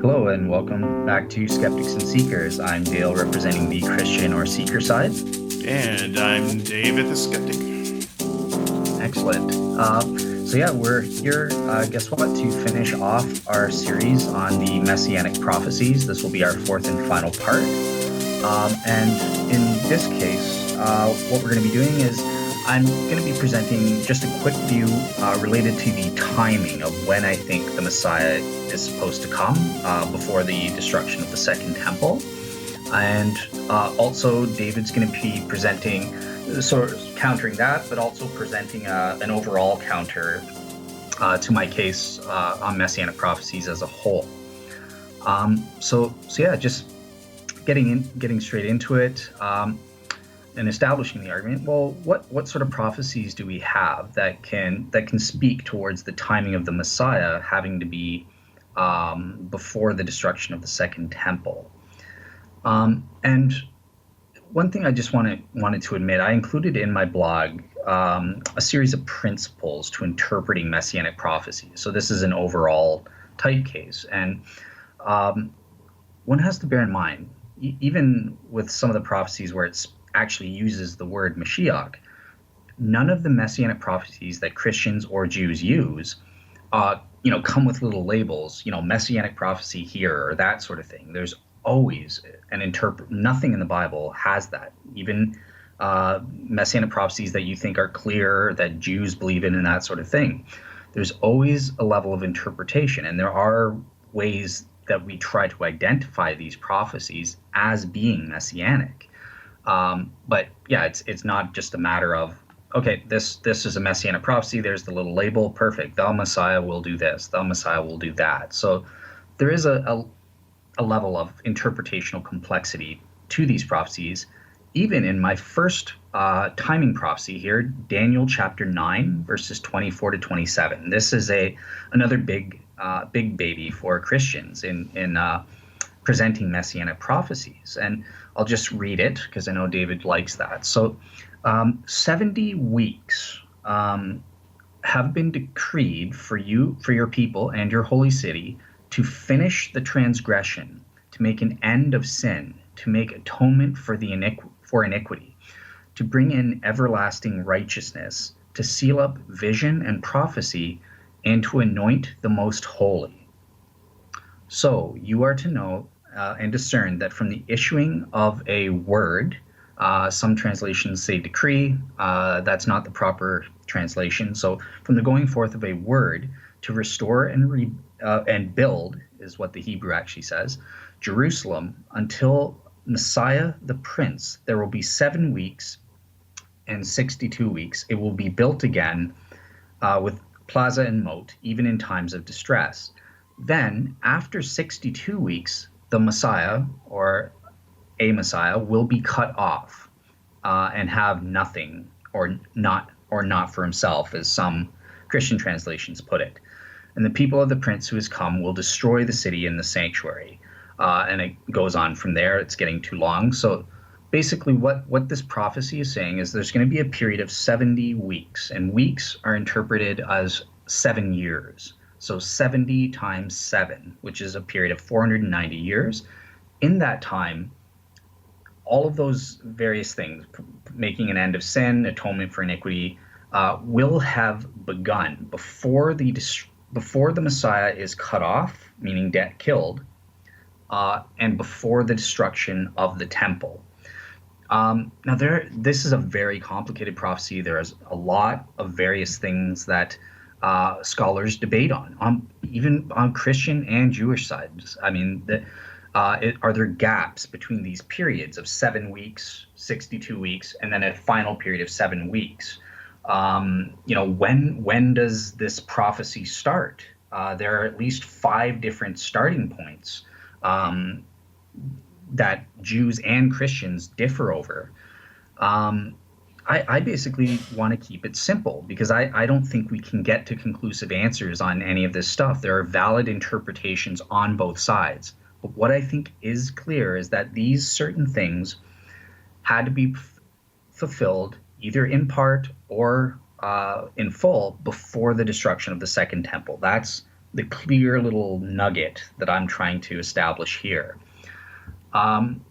Hello and welcome back to Skeptics and Seekers. I'm Dale representing the Christian or Seeker side. And I'm David the Skeptic. Excellent. We're here, guess what, to finish off our series on the Messianic Prophecies. This will be our fourth and final part. And in this case, what we're going to be doing is I'm going to be presenting just a quick view related to the timing of when I think the Messiah is supposed to come before the destruction of the Second Temple. And also David's going to be presenting, sort of countering that, but also presenting an overall counter to my case on Messianic Prophecies as a whole. Just getting straight into it. And establishing the argument, well, what sort of prophecies do we have that can speak towards the timing of the Messiah having to be before the destruction of the Second Temple? And one thing I just wanted to admit, I included in my blog a series of principles to interpreting Messianic prophecies. So this is an overall type case, and one has to bear in mind, even with some of the prophecies where it's actually uses the word Mashiach, none of the Messianic prophecies that Christians or Jews use, come with little labels, Messianic prophecy here or that sort of thing. There's always nothing in the Bible has that. Even Messianic prophecies that you think are clear, that Jews believe in and that sort of thing. There's always a level of interpretation, and there are ways that we try to identify these prophecies as being Messianic. But yeah, it's not just a matter of, okay, this is a Messianic prophecy, there's the little label, perfect, the Messiah will do this, the Messiah will do that. So there is a level of interpretational complexity to these prophecies. Even in my first timing prophecy here, Daniel chapter 9, verses 24 to 27. This is another big baby for Christians in presenting Messianic prophecies. And I'll just read it because I know David likes that. So 70 weeks have been decreed for your people and your holy city to finish the transgression, to make an end of sin, to make atonement for iniquity, to bring in everlasting righteousness, to seal up vision and prophecy, and to anoint the most holy. So you are to know and discern that from the issuing of a word, some translations say decree, that's not the proper translation. So from the going forth of a word to restore and build is what the Hebrew actually says, Jerusalem until Messiah the Prince, there will be 7 weeks and 62 weeks. It will be built again with plaza and moat, even in times of distress. Then, after 62 weeks, the Messiah, or a Messiah, will be cut off and have nothing, or not for himself, as some Christian translations put it. And the people of the prince who has come will destroy the city and the sanctuary. And it goes on from there. It's getting too long. So basically what this prophecy is saying is there's going to be a period of 70 weeks. And weeks are interpreted as 7 years. So 70 times 7, which is a period of 490 years. In that time, all of those various things, making an end of sin, atonement for iniquity, will have begun before the Messiah is cut off, meaning killed, and before the destruction of the temple. This is a very complicated prophecy. There is a lot of various things that scholars debate even on Christian and Jewish sides. I mean, are there gaps between these periods of 7 weeks, 62 weeks, and then a final period of 7 weeks? When does this prophecy start? There are at least 5 different starting points that Jews and Christians differ over. I basically want to keep it simple because I don't think we can get to conclusive answers on any of this stuff. There are valid interpretations on both sides. But what I think is clear is that these certain things had to be fulfilled either in part or in full before the destruction of the Second Temple. That's the clear little nugget that I'm trying to establish here. Um,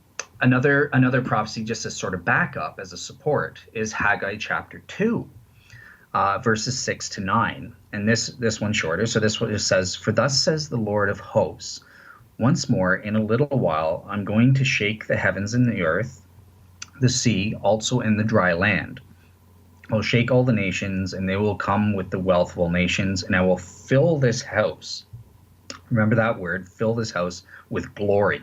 another prophecy, just as sort of backup as a support, is Haggai chapter 2, verses 6 to 9, and this one's shorter. So this one says, "For thus says the Lord of hosts, once more in a little while I'm going to shake the heavens and the earth, the sea also and the dry land. I'll shake all the nations, and they will come with the wealth of all nations, and I will fill this house." Remember that word, fill this house with glory,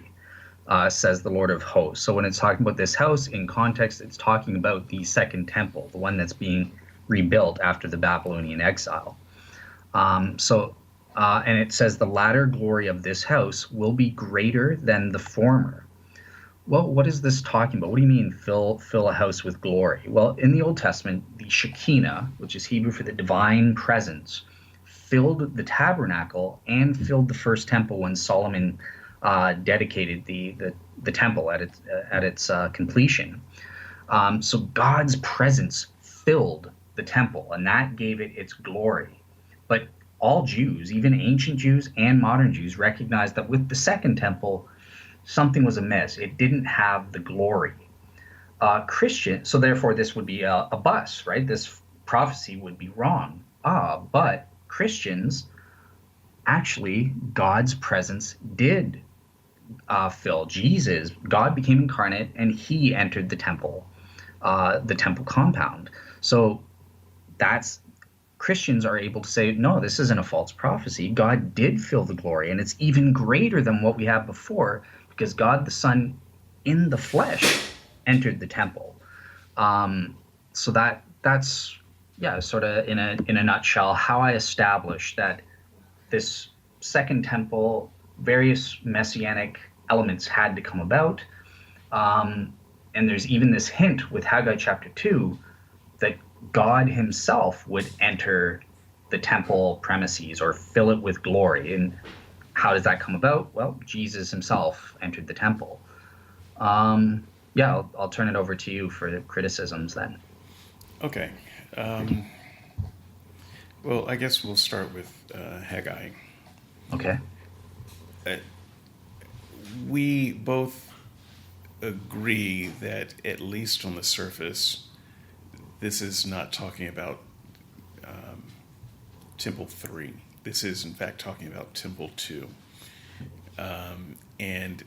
says the Lord of hosts. So when it's talking about this house in context, it's talking about the second temple, the one that's being rebuilt after the Babylonian exile. And it says the latter glory of this house will be greater than the former. Well, what is this talking about? What do you mean fill a house with glory? Well, in the Old Testament, the Shekinah, which is Hebrew for the divine presence, filled the tabernacle and filled the first temple when Solomon dedicated the temple at its completion. So God's presence filled the temple, and that gave it its glory. But all Jews, even ancient Jews and modern Jews, recognized that with the second temple, something was amiss. It didn't have the glory. So therefore, this would be a bus, right? This prophecy would be wrong. But Christians, actually, God's presence did fill. God became incarnate, and he entered the temple compound. So that's Christians are able to say, no, this isn't a false prophecy. God did fill the glory, and it's even greater than what we had before, because God the Son in the flesh entered the temple. So that's sort of in a nutshell how I established that this second temple, various messianic elements had to come about. And there's even this hint with Haggai chapter 2 that God himself would enter the temple premises or fill it with glory. And how does that come about? Well, Jesus himself entered the temple. I'll turn it over to you for the criticisms then. Okay. Well, I guess we'll start with Haggai. Okay. We both agree that, at least on the surface, this is not talking about Temple 3. This is, in fact, talking about Temple 2. And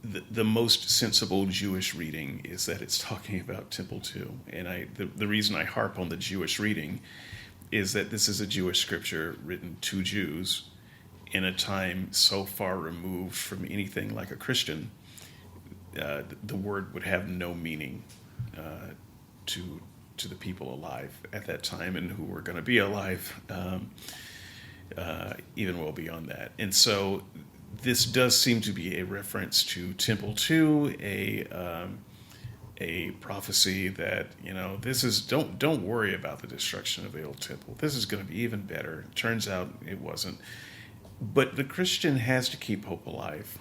the most sensible Jewish reading is that it's talking about Temple 2. And the reason I harp on the Jewish reading is that this is a Jewish scripture written to Jews in a time so far removed from anything like a Christian. The word would have no meaning to the people alive at that time and who were going to be alive even well beyond that. And so this does seem to be a reference to Temple 2, a prophecy that, this is don't worry about the destruction of the old temple. This is going to be even better. It turns out it wasn't. But the Christian has to keep hope alive.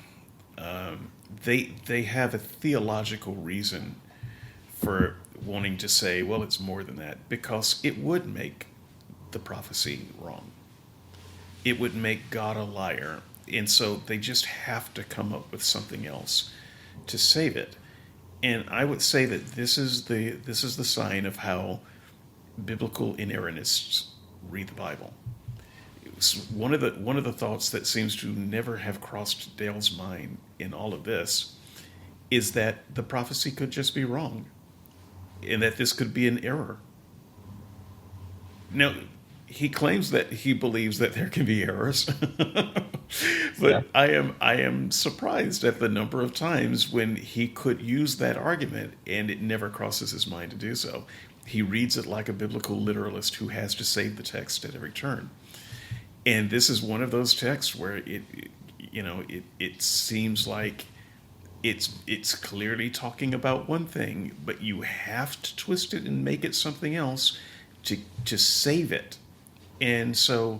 They have a theological reason for wanting to say, well, it's more than that, because it would make the prophecy wrong. It would make God a liar. And so they just have to come up with something else to save it. And I would say that this is the sign of how biblical inerrantists read the Bible. One of the thoughts that seems to never have crossed Dale's mind in all of this is that the prophecy could just be wrong, and that this could be an error. Now, he claims that he believes that there can be errors, but yeah. I am surprised at the number of times when he could use that argument, and it never crosses his mind to do so. He reads it like a biblical literalist who has to save the text at every turn. And this is one of those texts where it seems like it's clearly talking about one thing, but you have to twist it and make it something else to save it. And so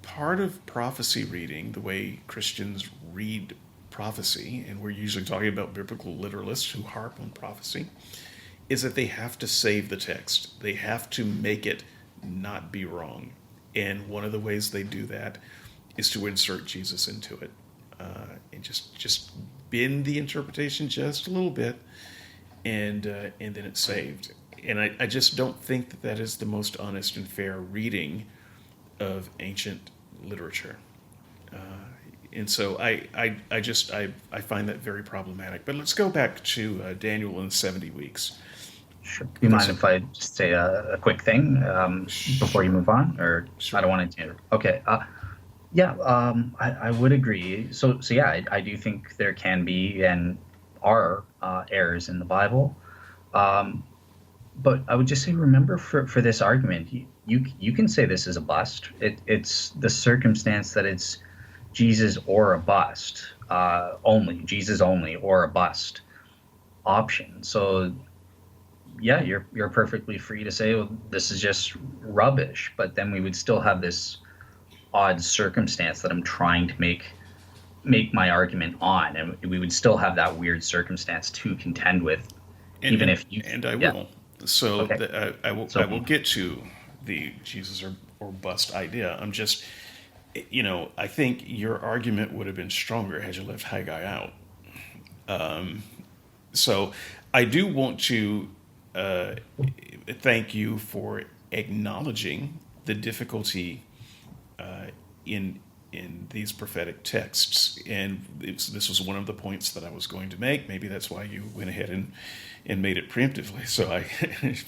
part of prophecy reading, the way Christians read prophecy, and we're usually talking about biblical literalists who harp on prophecy, is that they have to save the text. They have to make it not be wrong. And one of the ways they do that is to insert Jesus into it, and just bend the interpretation just a little bit, and then it's saved. And I just don't think that that is the most honest and fair reading of ancient literature. Uh, and so I find that very problematic. But let's go back to Daniel and the 70 weeks. Sure. Do you mind Because, if I just say a quick thing before you sure, move on, or I sure. don't want to? Okay. Yeah, I would agree. So yeah, I do think there can be and are errors in the Bible. Um, but I would just say, remember for this argument, you can say this is a bust. It's the circumstance that it's Jesus or a bust, only Jesus only or a bust option. So yeah, you're perfectly free to say, well, this is just rubbish. But then we would still have this odd circumstance that I'm trying to make my argument on, and we would still have that weird circumstance to contend with, and even and, if you and I yeah. will. So Okay. I So will get to the Jesus or bust idea. I'm just, I think your argument would have been stronger had you left Haggai out. So I do want to uh, thank you for acknowledging the difficulty uh, in these prophetic texts, and this was one of the points that I was going to make. Maybe that's why you went ahead and made it preemptively. So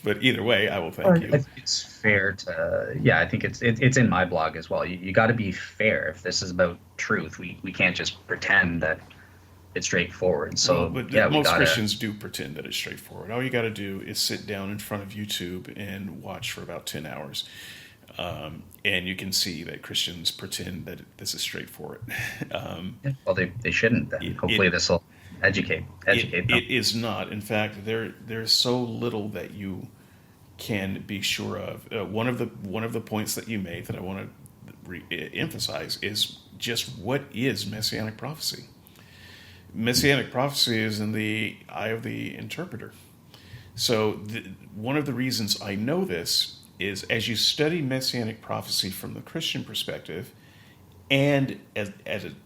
but either way, I will thank I you. think it's fair to, yeah, I think it's in my blog as well. You got to be fair. If this is about truth, we can't just pretend that it's straightforward. Well, So but yeah, we most gotta. Christians do pretend that it's straightforward. All you got to do is sit down in front of YouTube and watch for about 10 hours. And you can see that Christians pretend that this is straightforward. Um, Yeah, well, they shouldn't then. it, it Hopefully, this will educate them. it is not. In fact, there's so little that you can be sure of. One of the points that you made that I want to emphasize is just what is Messianic prophecy. Messianic prophecy is in the eye of the interpreter. So one of the reasons I know this is as you study Messianic prophecy from the Christian perspective and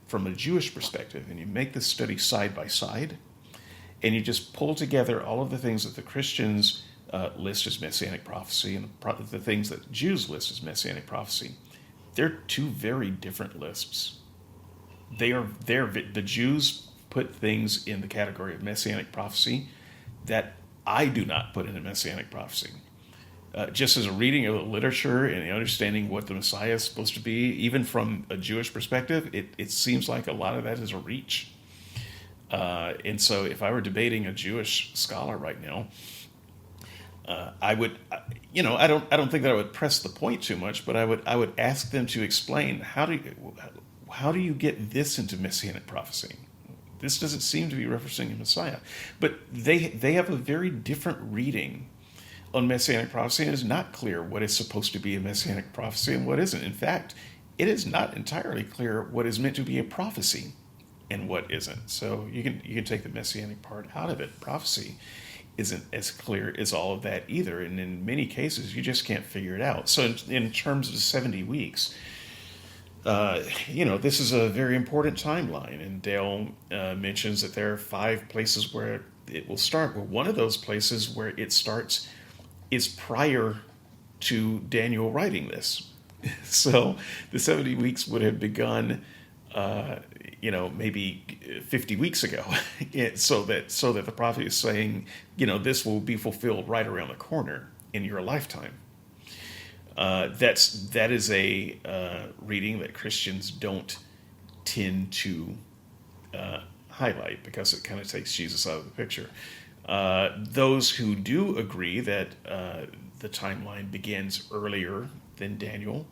from a Jewish perspective, and you make this study side by side, and you just pull together all of the things that the Christians list as Messianic prophecy and the things that Jews list as Messianic prophecy, they're two very different lists. The Jews put things in the category of Messianic prophecy that I do not put in a Messianic prophecy. Just as a reading of the literature and understanding what the Messiah is supposed to be, even from a Jewish perspective, it seems like a lot of that is a reach. And so, if I were debating a Jewish scholar right now, I would, I don't think that I would press the point too much, but I would ask them to explain how do you get this into Messianic prophecy? This doesn't seem to be referencing a Messiah, but they have a very different reading on Messianic prophecy, and it's not clear what is supposed to be a Messianic prophecy and what isn't. In fact, it is not entirely clear what is meant to be a prophecy and what isn't. So you can take the Messianic part out of it. Prophecy isn't as clear as all of that either, and in many cases you just can't figure it out. So in terms of 70 weeks, this is a very important timeline, and Dale mentions that there are 5 places where it will start. Well, one of those places where it starts is prior to Daniel writing this. So the 70 weeks would have begun, maybe 50 weeks ago, so that the prophet is saying, this will be fulfilled right around the corner in your lifetime. That is a reading that Christians don't tend to highlight because it kind of takes Jesus out of the picture. Those who do agree that the timeline begins earlier than Daniel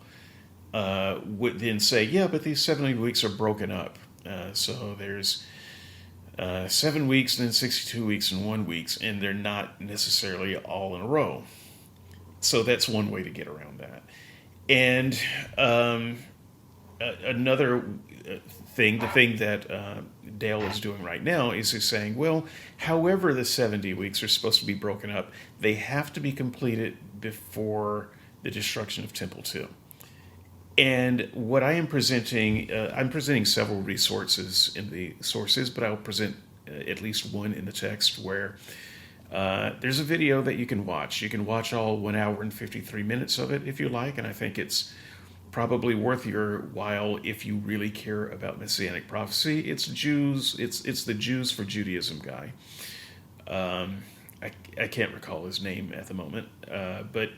would then say, yeah, but these 70 weeks are broken up. So there's 7 weeks and then 62 weeks and 1 week, and they're not necessarily all in a row. So that's one way to get around that. And another the thing that Dale is doing right now is he's saying, well, however the 70 weeks are supposed to be broken up, they have to be completed before the destruction of Temple 2. And what I am presenting, I'm presenting several resources in the sources, but I'll present at least one in the text where there's a video that you can watch. You can watch all 1 hour and 53 minutes of it if you like, and I think it's probably worth your while if you really care about Messianic prophecy. It's Jews. It's the Jews for Judaism guy. I can't recall his name at the moment, but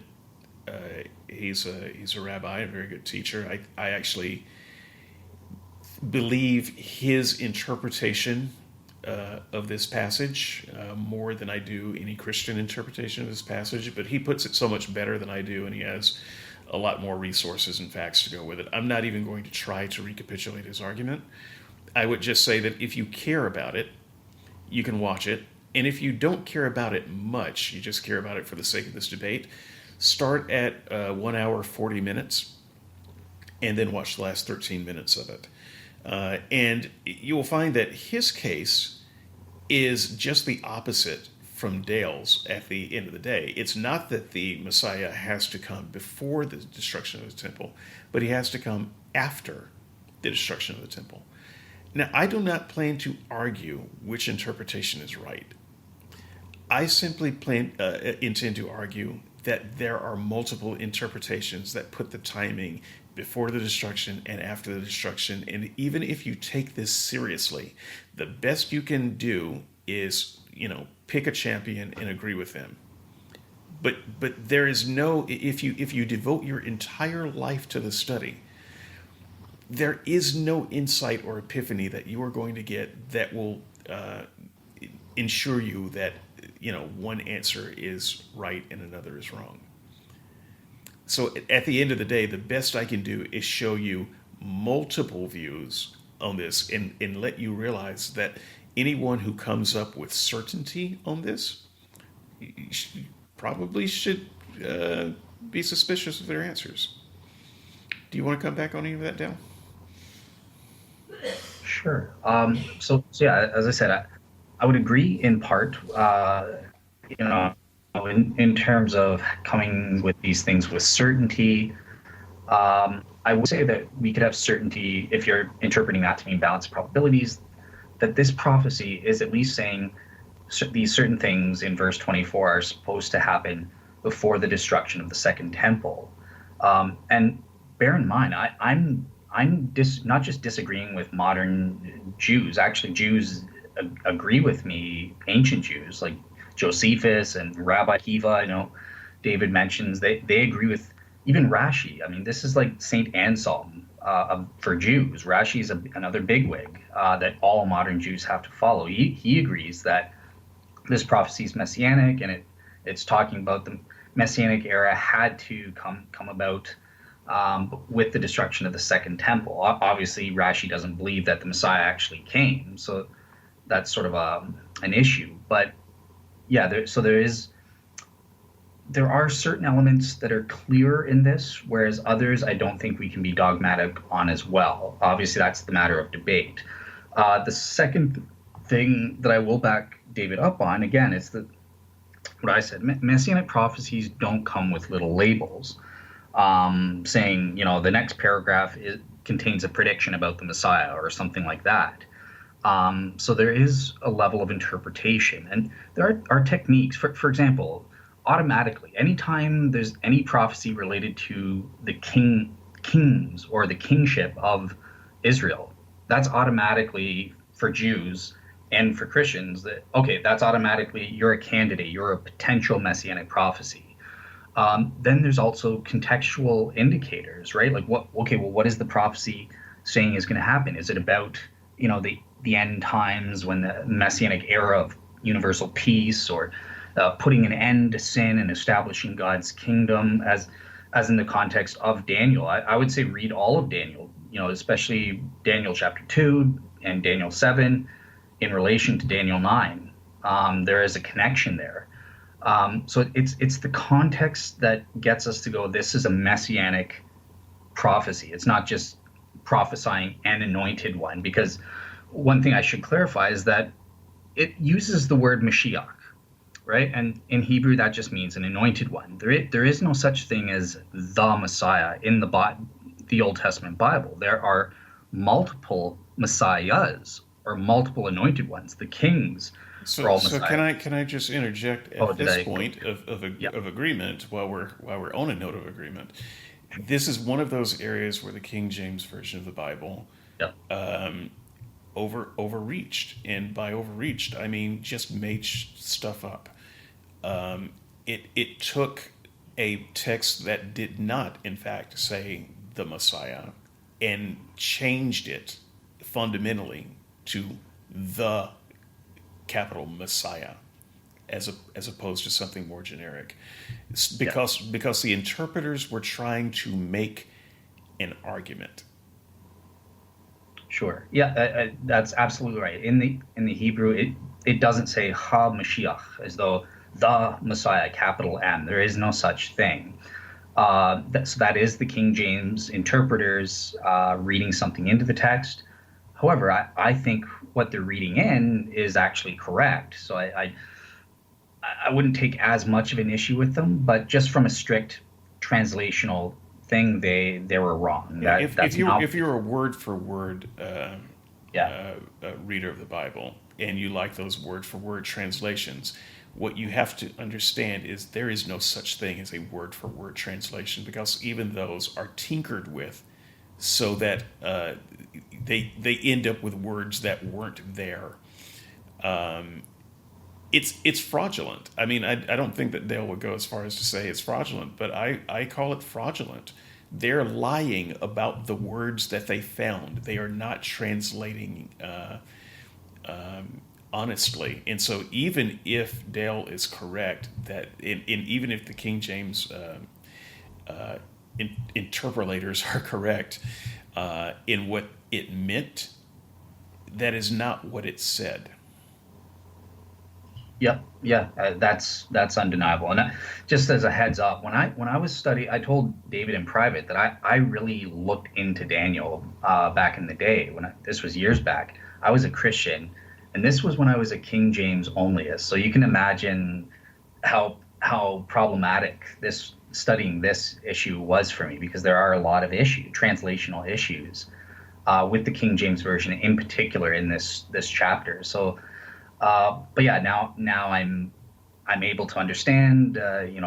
he's a rabbi, a very good teacher. I actually believe his interpretation of this passage more than I do any Christian interpretation of this passage, but he puts it so much better than I do, and he has a lot more resources and facts to go with it. I'm not even going to try to recapitulate his argument. I would just say that if you care about it, you can watch it. And if you don't care about it much, you just care about it for the sake of this debate, start at 1 hour, 40 minutes, and then watch the last 13 minutes of it. And you will find that his case is just the opposite from Dale's at the end of the day. It's not that the Messiah has to come before the destruction of the temple, but he has to come after the destruction of the temple. Now, I do not plan to argue which interpretation is right. I simply intend to argue that there are multiple interpretations that put the timing before the destruction and after the destruction. And even if you take this seriously, the best you can do is, pick a champion and agree with them. But there is no, if you devote your entire life to the study, there is no insight or epiphany that you are going to get that will ensure you that one answer is right and another is wrong. So at the end of the day, the best I can do is show you multiple views on this and let you realize that anyone who comes up with certainty on this probably should be suspicious of their answers. Do you want to come back on any of that, Dale? Sure. So yeah, as I said, I would agree in part, in terms of coming with these things with certainty. I would say that we could have certainty if you're interpreting that to mean balanced probabilities, that this prophecy is at least saying these certain things in verse 24 are supposed to happen before the destruction of the second temple. And bear in mind, I'm not just disagreeing with modern Jews. Actually, Jews agree with me, ancient Jews like Josephus and Rabbi Akiva, David mentions, they agree with even Rashi. I mean, this is like Saint Anselm for Jews. Rashi is another bigwig that all modern Jews have to follow. He agrees that this prophecy is messianic, and it's talking about the messianic era had to come about with the destruction of the second temple. Obviously, Rashi doesn't believe that the Messiah actually came, so that's sort of an issue. But yeah, there are certain elements that are clear in this, whereas others I don't think we can be dogmatic on as well. Obviously, that's the matter of debate. The second thing that I will back David up on, again, is that what I said, Messianic prophecies don't come with little labels saying, the next paragraph contains a prediction about the Messiah or something like that. So there is a level of interpretation, and there are techniques. For example, automatically, anytime there's any prophecy related to the kings or the kingship of Israel, that's automatically for Jews and for Christians that's automatically you're a candidate, you're a potential messianic prophecy. Then there's also contextual indicators, right? Like what is the prophecy saying is going to happen? Is it about the end times, when the messianic era of universal peace, or putting an end to sin and establishing God's kingdom, as in the context of Daniel? I would say read all of Daniel, especially Daniel chapter 2 and Daniel 7 in relation to Daniel 9. There is a connection there. So it's the context that gets us to go, this is a messianic prophecy. It's not just prophesying an anointed one, because one thing I should clarify is that it uses the word Mashiach, right? And in Hebrew, that just means an anointed one. There is no such thing as the Messiah in the Old Testament Bible. There are multiple Messiahs or multiple anointed ones. The kings are all So Messiahs. can I just interject Oh, at did this I go? point Yeah, of agreement while we're on a note of agreement? This is one of those areas where the King James version of the Bible yeah, overreached, and by overreached I mean just made stuff up. It took a text that did not, in fact, say the Messiah, and changed it fundamentally to the capital Messiah, as opposed to something more generic. It's yeah. because the interpreters were trying to make an argument. Sure. Yeah, that's absolutely right. In the Hebrew, it doesn't say Ha Mashiach as though the Messiah, capital M. There is no such thing. So that is the King James interpreters reading something into the text. However, I think what they're reading in is actually correct. So I wouldn't take as much of an issue with them, but just from a strict translational thing, they were wrong. Yeah, That's not. if you're a word for word Yeah. reader of the Bible, and you like those word for word translations, what you have to understand is there is no such thing as a word for word translation, because even those are tinkered with so that they end up with words that weren't there. It's fraudulent. I mean, I don't think that Dale would go as far as to say it's fraudulent, but I call it fraudulent. They're lying about the words that they found. They are not translating honestly. And so, even if Dale is correct, that even if the King James interpolators are correct in what it meant, that is not what it said. Yep, yeah, that's undeniable. And just as a heads up, when I was studying, I told David in private that I really looked into Daniel back in the day this was years back. I was a Christian, and this was when I was a King James onlyist. So you can imagine how problematic this studying this issue was for me because there are a lot of translational issues with the King James version in particular in this chapter. So. But yeah, now I'm able to understand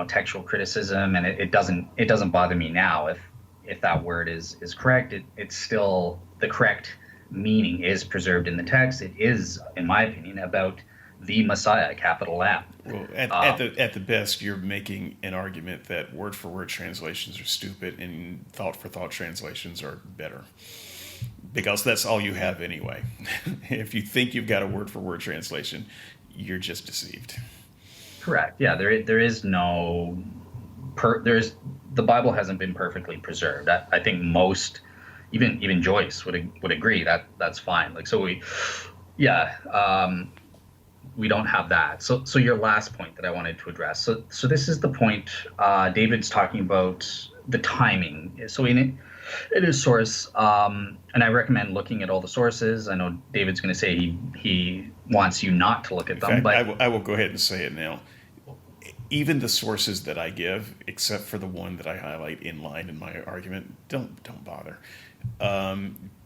textual criticism, and it doesn't bother me now if that word is correct. It's still the correct meaning is preserved in the text. It is, in my opinion, about the Messiah, capital M. Well, Uh, at the best, you're making an argument that word for word translations are stupid and thought for thought translations are better, because that's all you have anyway. If you think you've got a word for word translation, you're just deceived. Correct. Yeah, there is no there's the Bible hasn't been perfectly preserved. I think most, even Joyce would agree that that's fine. Like so yeah, we don't have that. So your last point that I wanted to address. So this is the point. David's talking about the timing. So in his source, and I recommend looking at all the sources. I know David's going to say he wants you not to look at In them, fact, but I will go ahead and say it now. Even the sources that I give, except for the one that I highlight in line in my argument, don't bother,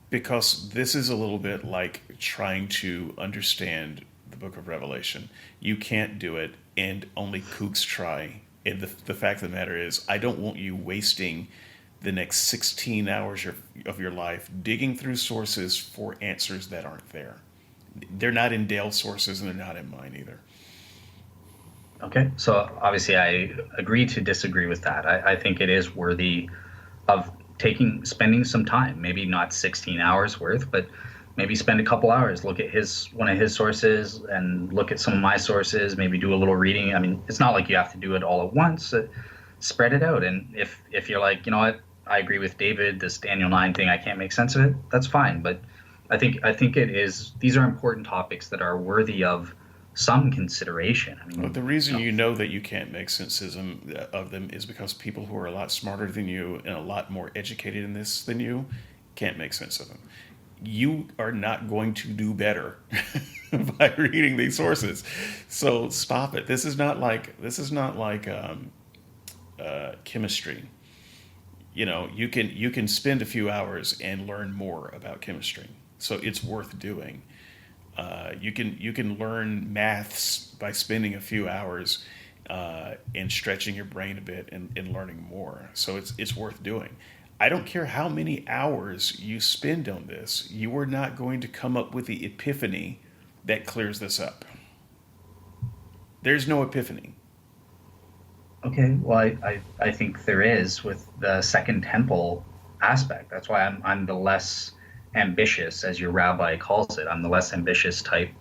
because this is a little bit like trying to understand the Book of Revelation. You can't do it, and only kooks try. And the fact of the matter is, I don't want you wasting the next 16 hours of your life digging through sources for answers that aren't there. They're not in Dale's sources, and they're not in mine either. okay. So obviously, I agree to disagree with that. I think it is worthy of spending some time, maybe not 16 hours worth, but maybe spend a couple hours, look at one of his sources and look at some of my sources, maybe do a little reading. I mean, it's not like you have to do it all at once. Spread it out. And if you're like, you know what, I agree with David, this Daniel 9 thing, I can't make sense of it, that's fine. But I think these are important topics that are worthy of some consideration. I Well, mean, the reason you know that you can't make sense of them is because people who are a lot smarter than you and a lot more educated in this than you can't make sense of them. you are not going to do better by reading these sources. So stop it. This is not like chemistry. You can spend a few hours and learn more about chemistry. So it's worth doing. You can learn maths by spending a few hours and stretching your brain a bit and learning more. So it's worth doing. I don't care how many hours you spend on this, you are not going to come up with the epiphany that clears this up. There's no epiphany. Okay, well, I think there is with the Second Temple aspect. That's why I'm the less ambitious, as your rabbi calls it. I'm the less ambitious type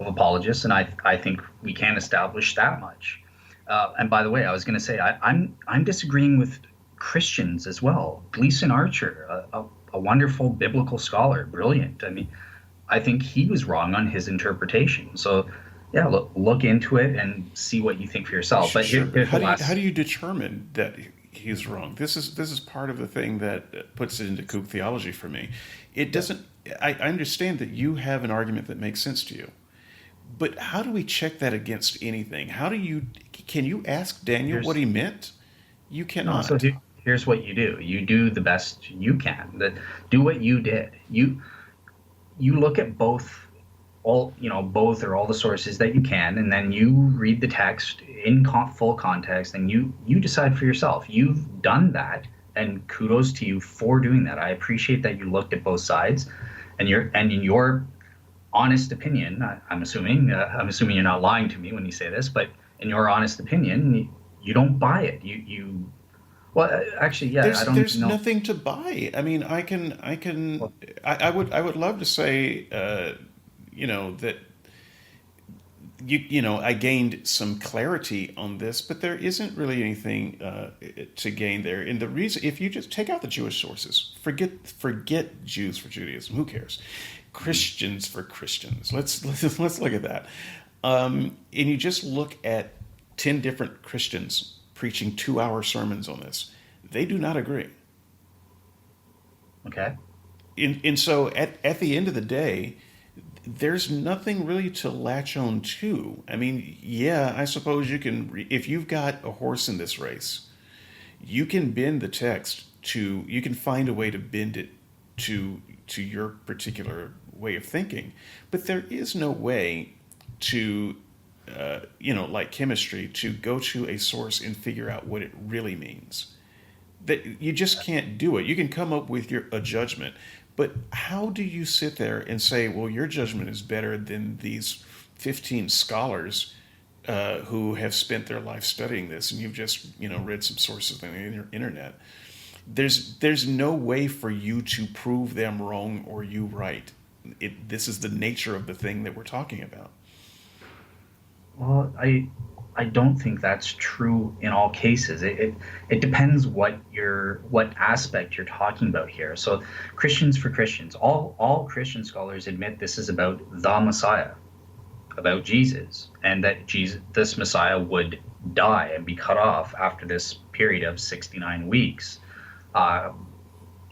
of apologist, and I think we can establish that much. And by the way, I was going to say I'm disagreeing with Christians as well. Gleason Archer, a wonderful biblical scholar, brilliant. I mean, I think he was wrong on his interpretation. So yeah, look into it and see what you think for yourself. But Sure, but here's how the do you how last. do you determine that he's wrong? This is part of the thing that puts it into kook theology for me. It Yeah, doesn't. I understand that you have an argument that makes sense to you, but how do we check that against anything? How do you can you ask Daniel what here's he meant? You no. So cannot. here's what you do. You do the best you can. Do what you did. You look at both or all the sources that you can, and then you read the text in full context, and you decide for yourself. You've done that, and kudos to you for doing that. I appreciate that you looked at both sides, and in your honest opinion, I'm assuming you're not lying to me when you say this, but in your honest opinion, you don't buy it. Well, actually, yeah, I There's don't even there's know. nothing to buy. I mean, Well, I would love to say that I gained some clarity on this, but there isn't really anything to gain there. And the reason, if you just take out the Jewish sources, forget Jews for Judaism, who cares? Christians for Christians. Let's look at that. And you just look at 10 different Christians preaching 2-hour sermons on this. They do not agree. okay. And so at the end of the day, there's nothing really to latch on to. I mean, yeah, I suppose you can, if you've got a horse in this race, you can bend the text you can find a way to bend it to your particular way of thinking. But there is no way to, like chemistry, to go to a source and figure out what it really means. That you just can't do it. You can come up with a judgment, but how do you sit there and say, "Well, your judgment is better than these 15 scholars who have spent their life studying this, and you've just read some sources on the internet"? There's no way for you to prove them wrong or you right. This is the nature of the thing that we're talking about. Well, I don't think that's true in all cases. It depends what aspect you're talking about here. So Christians for Christians, all Christian scholars admit this is about the Messiah, about Jesus, and that this Messiah would die and be cut off after this period of 69 weeks, uh,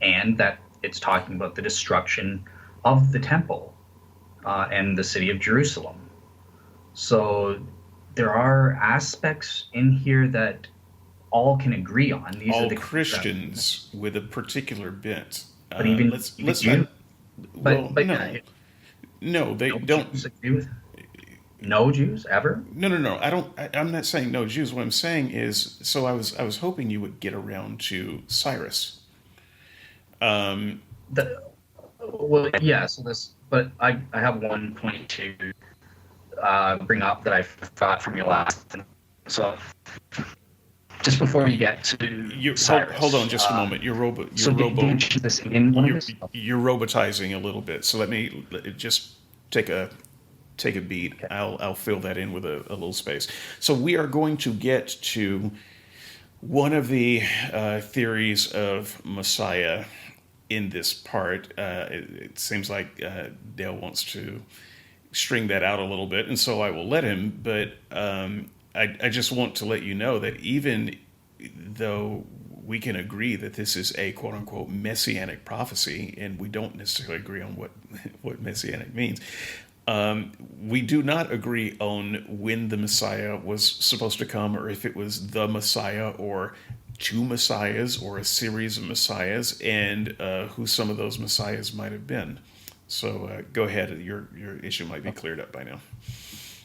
and that it's talking about the destruction of the temple and the city of Jerusalem. So there are aspects in here that all can agree on. These are All the Christians with a particular bent. but even Let's not. Jews, Well, but no, no, they no don't. Jews agree with no Jews ever. No, no, no. I don't. I'm not saying no Jews. What I'm saying is, so I was hoping you would get around to Cyrus. Um, The well, yeah. So but I have one point to bring up that I forgot from your last. So just before you get to you hold Cyrus, on just a moment. so did you mention this in one of you're this? you're robotizing a little bit. So just take a take a beat. Okay. I'll fill that in with a little space. So we are going to get to one of the theories of Messiah in this part. It seems like Dale wants to string that out a little bit, and so I will let him. But I just want to let you know that even though we can agree that this is a quote unquote messianic prophecy, and we don't necessarily agree on what messianic means. We do not agree on when the Messiah was supposed to come, or if it was the Messiah, or two Messiahs, or a series of Messiahs, and who some of those Messiahs might have been. So go ahead. Your issue might be cleared up by now.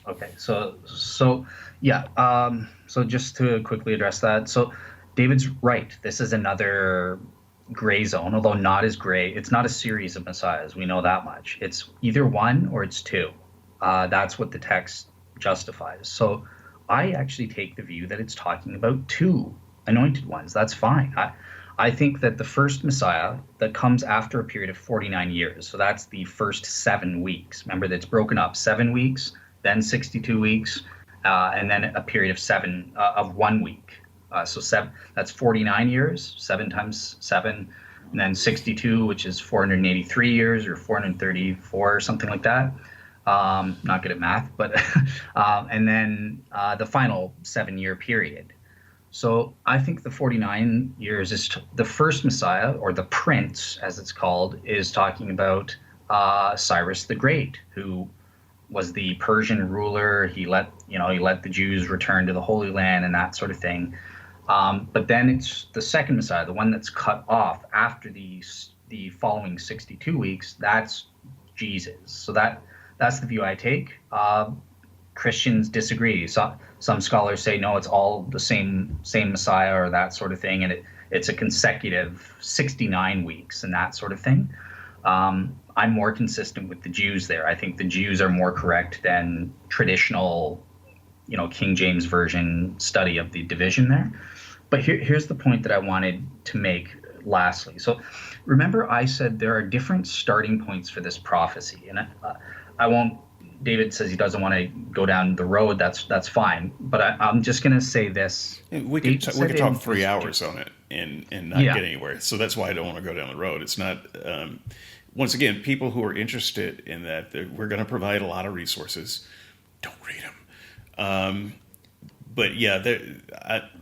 Okay, so yeah, so just to quickly address that, so David's right. This is another gray zone, although not as gray. It's not a series of messiahs. We know that much. It's either one or it's two. That's what the text justifies. So I actually take the view that it's talking about two anointed ones. That's fine. I think that the first Messiah that comes after a period of 49 years, so that's the first 7 weeks. Remember, that's broken up 7 weeks, then 62 weeks, and then a period of 1 week. So seven, that's 49 years, 7 times 7, and then 62, which is 483 years or 434 or something like that. Not good at math, but and then the final 7-year period. So I think the 49 years is the first Messiah, or the Prince, as it's called, is talking about Cyrus the Great, who was the Persian ruler. He let the Jews return to the Holy Land and that sort of thing. But then it's the second Messiah, the one that's cut off after the following 62 weeks. That's Jesus. So that's the view I take. Christians disagree. So some scholars say no, it's all the same Messiah or that sort of thing, and it's a consecutive 69 weeks and that sort of thing. I'm more consistent with the Jews there. I think the Jews are more correct than traditional, King James Version study of the division there. But here's the point that I wanted to make lastly. So remember I said there are different starting points for this prophecy, and I won't. David says he doesn't want to go down the road. That's fine. But I'm just going to say this. We could talk 3 hours on it and not get anywhere. So that's why I don't want to go down the road. It's not. Once again, people who are interested in that, we're going to provide a lot of resources. Don't read them. But yeah,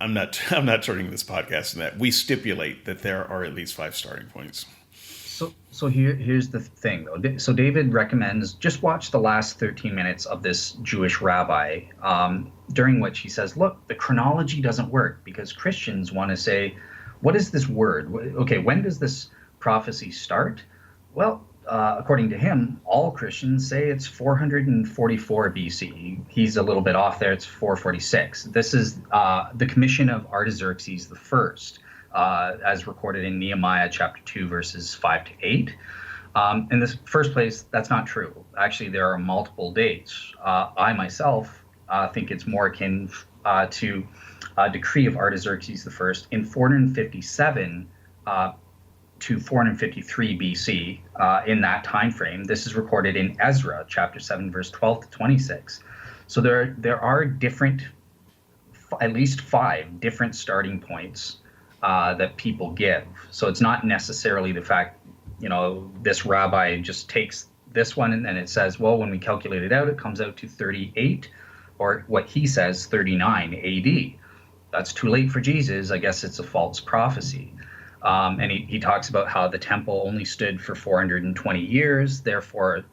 I'm not turning this podcast in that. We stipulate that there are at least 5 starting points. So here's the thing, though. So David recommends just watch the last 13 minutes of this Jewish rabbi, during which he says, look, the chronology doesn't work because Christians want to say, what is this word? Okay, when does this prophecy start? Well, according to him, all Christians say it's 444 BC. He's a little bit off there. It's 446. This is the commission of Artaxerxes I, as recorded in Nehemiah chapter 2, verses 5 to 8. In the first place, that's not true. Actually, there are multiple dates. I myself think it's more akin to a decree of Artaxerxes I in 457 to 453 BC. In that time frame, this is recorded in Ezra chapter 7, verse 12 to 26. So there are different, at least 5 different starting points that people give. So it's not necessarily the fact, this rabbi just takes this one and then it says, well, when we calculate it out, it comes out to 38, or what he says, 39 AD. That's too late for Jesus. I guess it's a false prophecy. And he talks about how the temple only stood for 420 years. Therefore,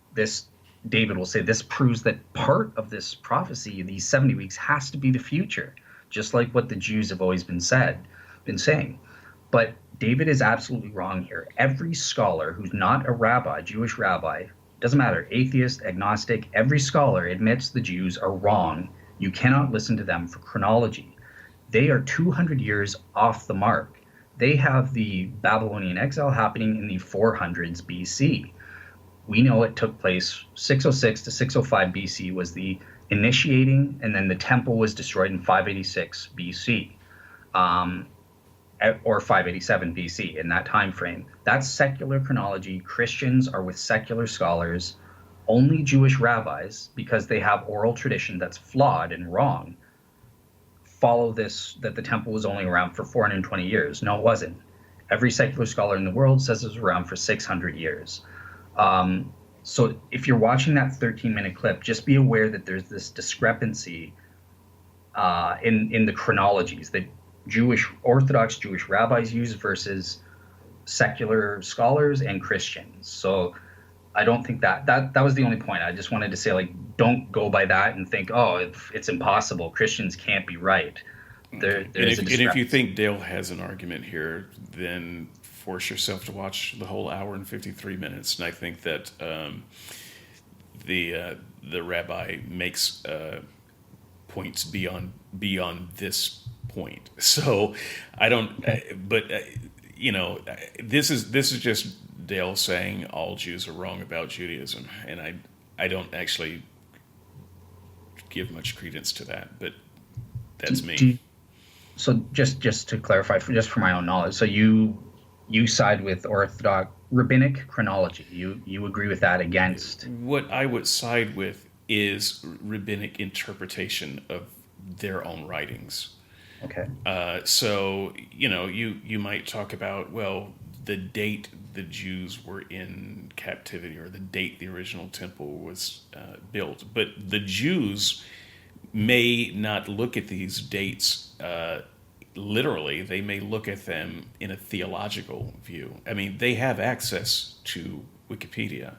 David will say this proves that part of this prophecy, these 70 weeks, has to be the future, just like what the Jews have always been saying. But David is absolutely wrong here. Every scholar who's not a rabbi, Jewish rabbi, doesn't matter, atheist, agnostic, every scholar admits the Jews are wrong. You cannot listen to them for chronology. They are 200 years off the mark. They have the Babylonian exile happening in the 400s BC. We know it took place 606 to 605 BC was the initiating, and then the temple was destroyed in 586 BC. Or 587 BC, in that time frame. That's secular chronology. Christians are with secular scholars. Only Jewish rabbis, because they have oral tradition that's flawed and wrong, follow this, that the temple was only around for 420 years. No, it wasn't. Every secular scholar in the world says it was around for 600 years. So if you're watching that 13-minute clip, just be aware that there's this discrepancy in the chronologies, that Jewish Orthodox Jewish rabbis use versus secular scholars and Christians. So I don't think that was the only point. I just wanted to say, like, don't go by that and think, oh, it's impossible. Christians can't be right. Okay. There is a And if you discrepancy. think Dale has an argument here, then force yourself to watch the whole hour and 53 minutes. And I think that the rabbi makes points beyond this point. So I don't. But this is just Dale saying all Jews are wrong about Judaism, and I don't actually give much credence to that. But Do, that's me. do, so just to clarify, just for my own knowledge, so you side with Orthodox rabbinic chronology. You agree with that against? What I would side with is rabbinic interpretation of their own writings. Okay. So you might talk about, well, the date the Jews were in captivity, or the date the original temple was built, but the Jews may not look at these dates literally. They may look at them in a theological view. I mean, they have access to Wikipedia.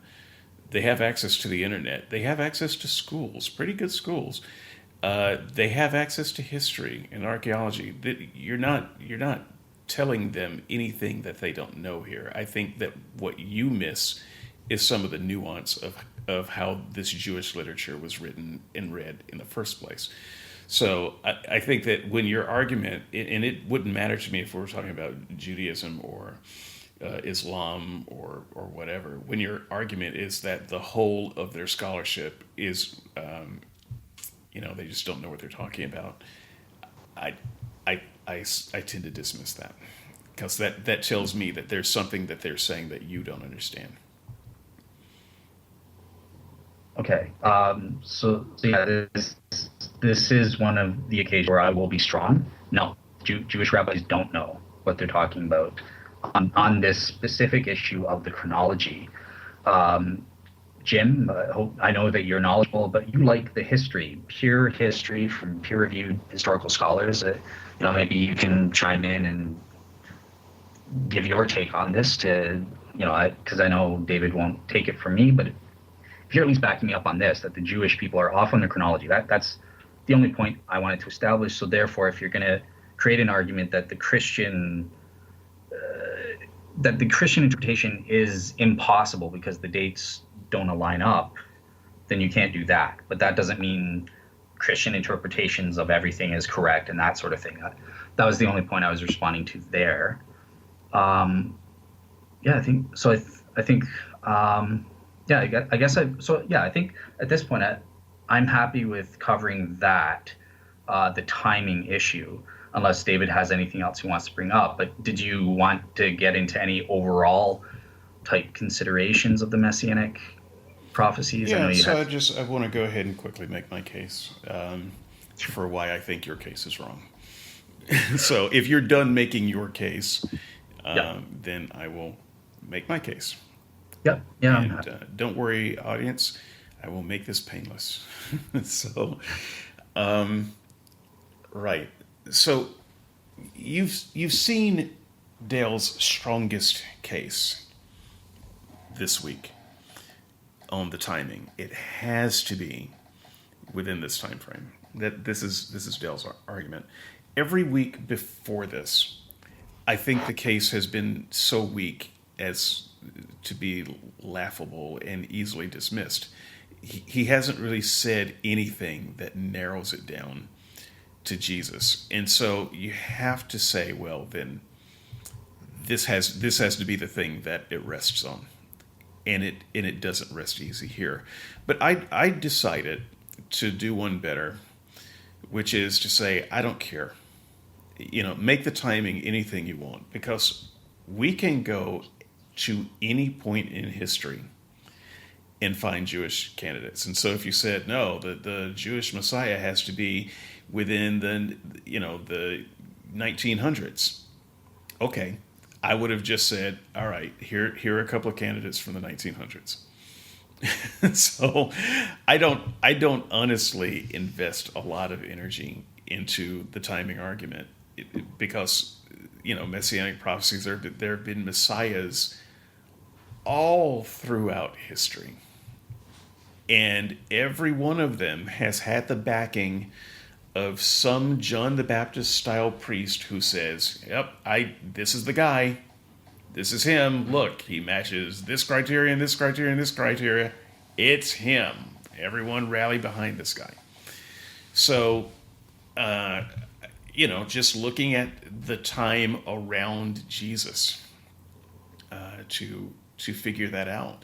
They have access to the internet. They have access to schools, pretty good schools. They have access to history and archaeology. You're not telling them anything that they don't know here. I think that what you miss is some of the nuance of how this Jewish literature was written and read in the first place. So I think that when your argument, and it wouldn't matter to me if we were talking about Judaism or Islam or whatever, when your argument is that the whole of their scholarship is, they just don't know what they're talking about, I tend to dismiss that, because that tells me that there's something that they're saying that you don't understand. Okay. So yeah, this is one of the occasions where I will be strong. No, Jewish rabbis don't know what they're talking about on this specific issue of the chronology. Jim, I know that you're knowledgeable, but you like the history, pure history from peer-reviewed historical scholars. Maybe you can chime in and give your take on this because I know David won't take it from me, but if you're at least backing me up on this, that the Jewish people are off on their chronology, that's the only point I wanted to establish. So therefore, if you're going to create an argument that the Christian interpretation is impossible because the dates don't align up, then you can't do that. But that doesn't mean Christian interpretations of everything is correct and that sort of thing. That was the only point I was responding to there. Yeah, I think so. I think yeah, I guess I think at this point I'm happy with covering that, the timing issue, unless David has anything else he wants to bring up. But did you want to get into any overall type considerations of the Messianic prophecies? I know Yeah, you so had. I want to go ahead and quickly make my case for why I think your case is wrong. So if you're done making your case, Yeah. then I will make my case. Yeah. Yeah. And don't worry, audience, I will make this painless. So, right. So you've seen Dale's strongest case this week on the timing. It has to be within this time frame. That this is Dale's argument. Every week before this, I think the case has been so weak as to be laughable and easily dismissed. He hasn't really said anything that narrows it down to Jesus, and so you have to say, well, then this has to be the thing that it rests on, and it doesn't rest easy here. But I decided to do one better, which is to say, I don't care. Make the timing anything you want, because we can go to any point in history and find Jewish candidates. And so if you said, no, the Jewish Messiah has to be within the 1900s, okay, I would have just said, all right, here are a couple of candidates from the 1900s. So I don't honestly invest a lot of energy into the timing argument. because Messianic prophecies, there have been messiahs all throughout history, and every one of them has had the backing of some John the Baptist style priest who says, "Yep, this is the guy. This is him. Look, he matches this criteria and this criteria and this criteria. It's him. Everyone rally behind this guy." So, just looking at the time around Jesus to figure that out.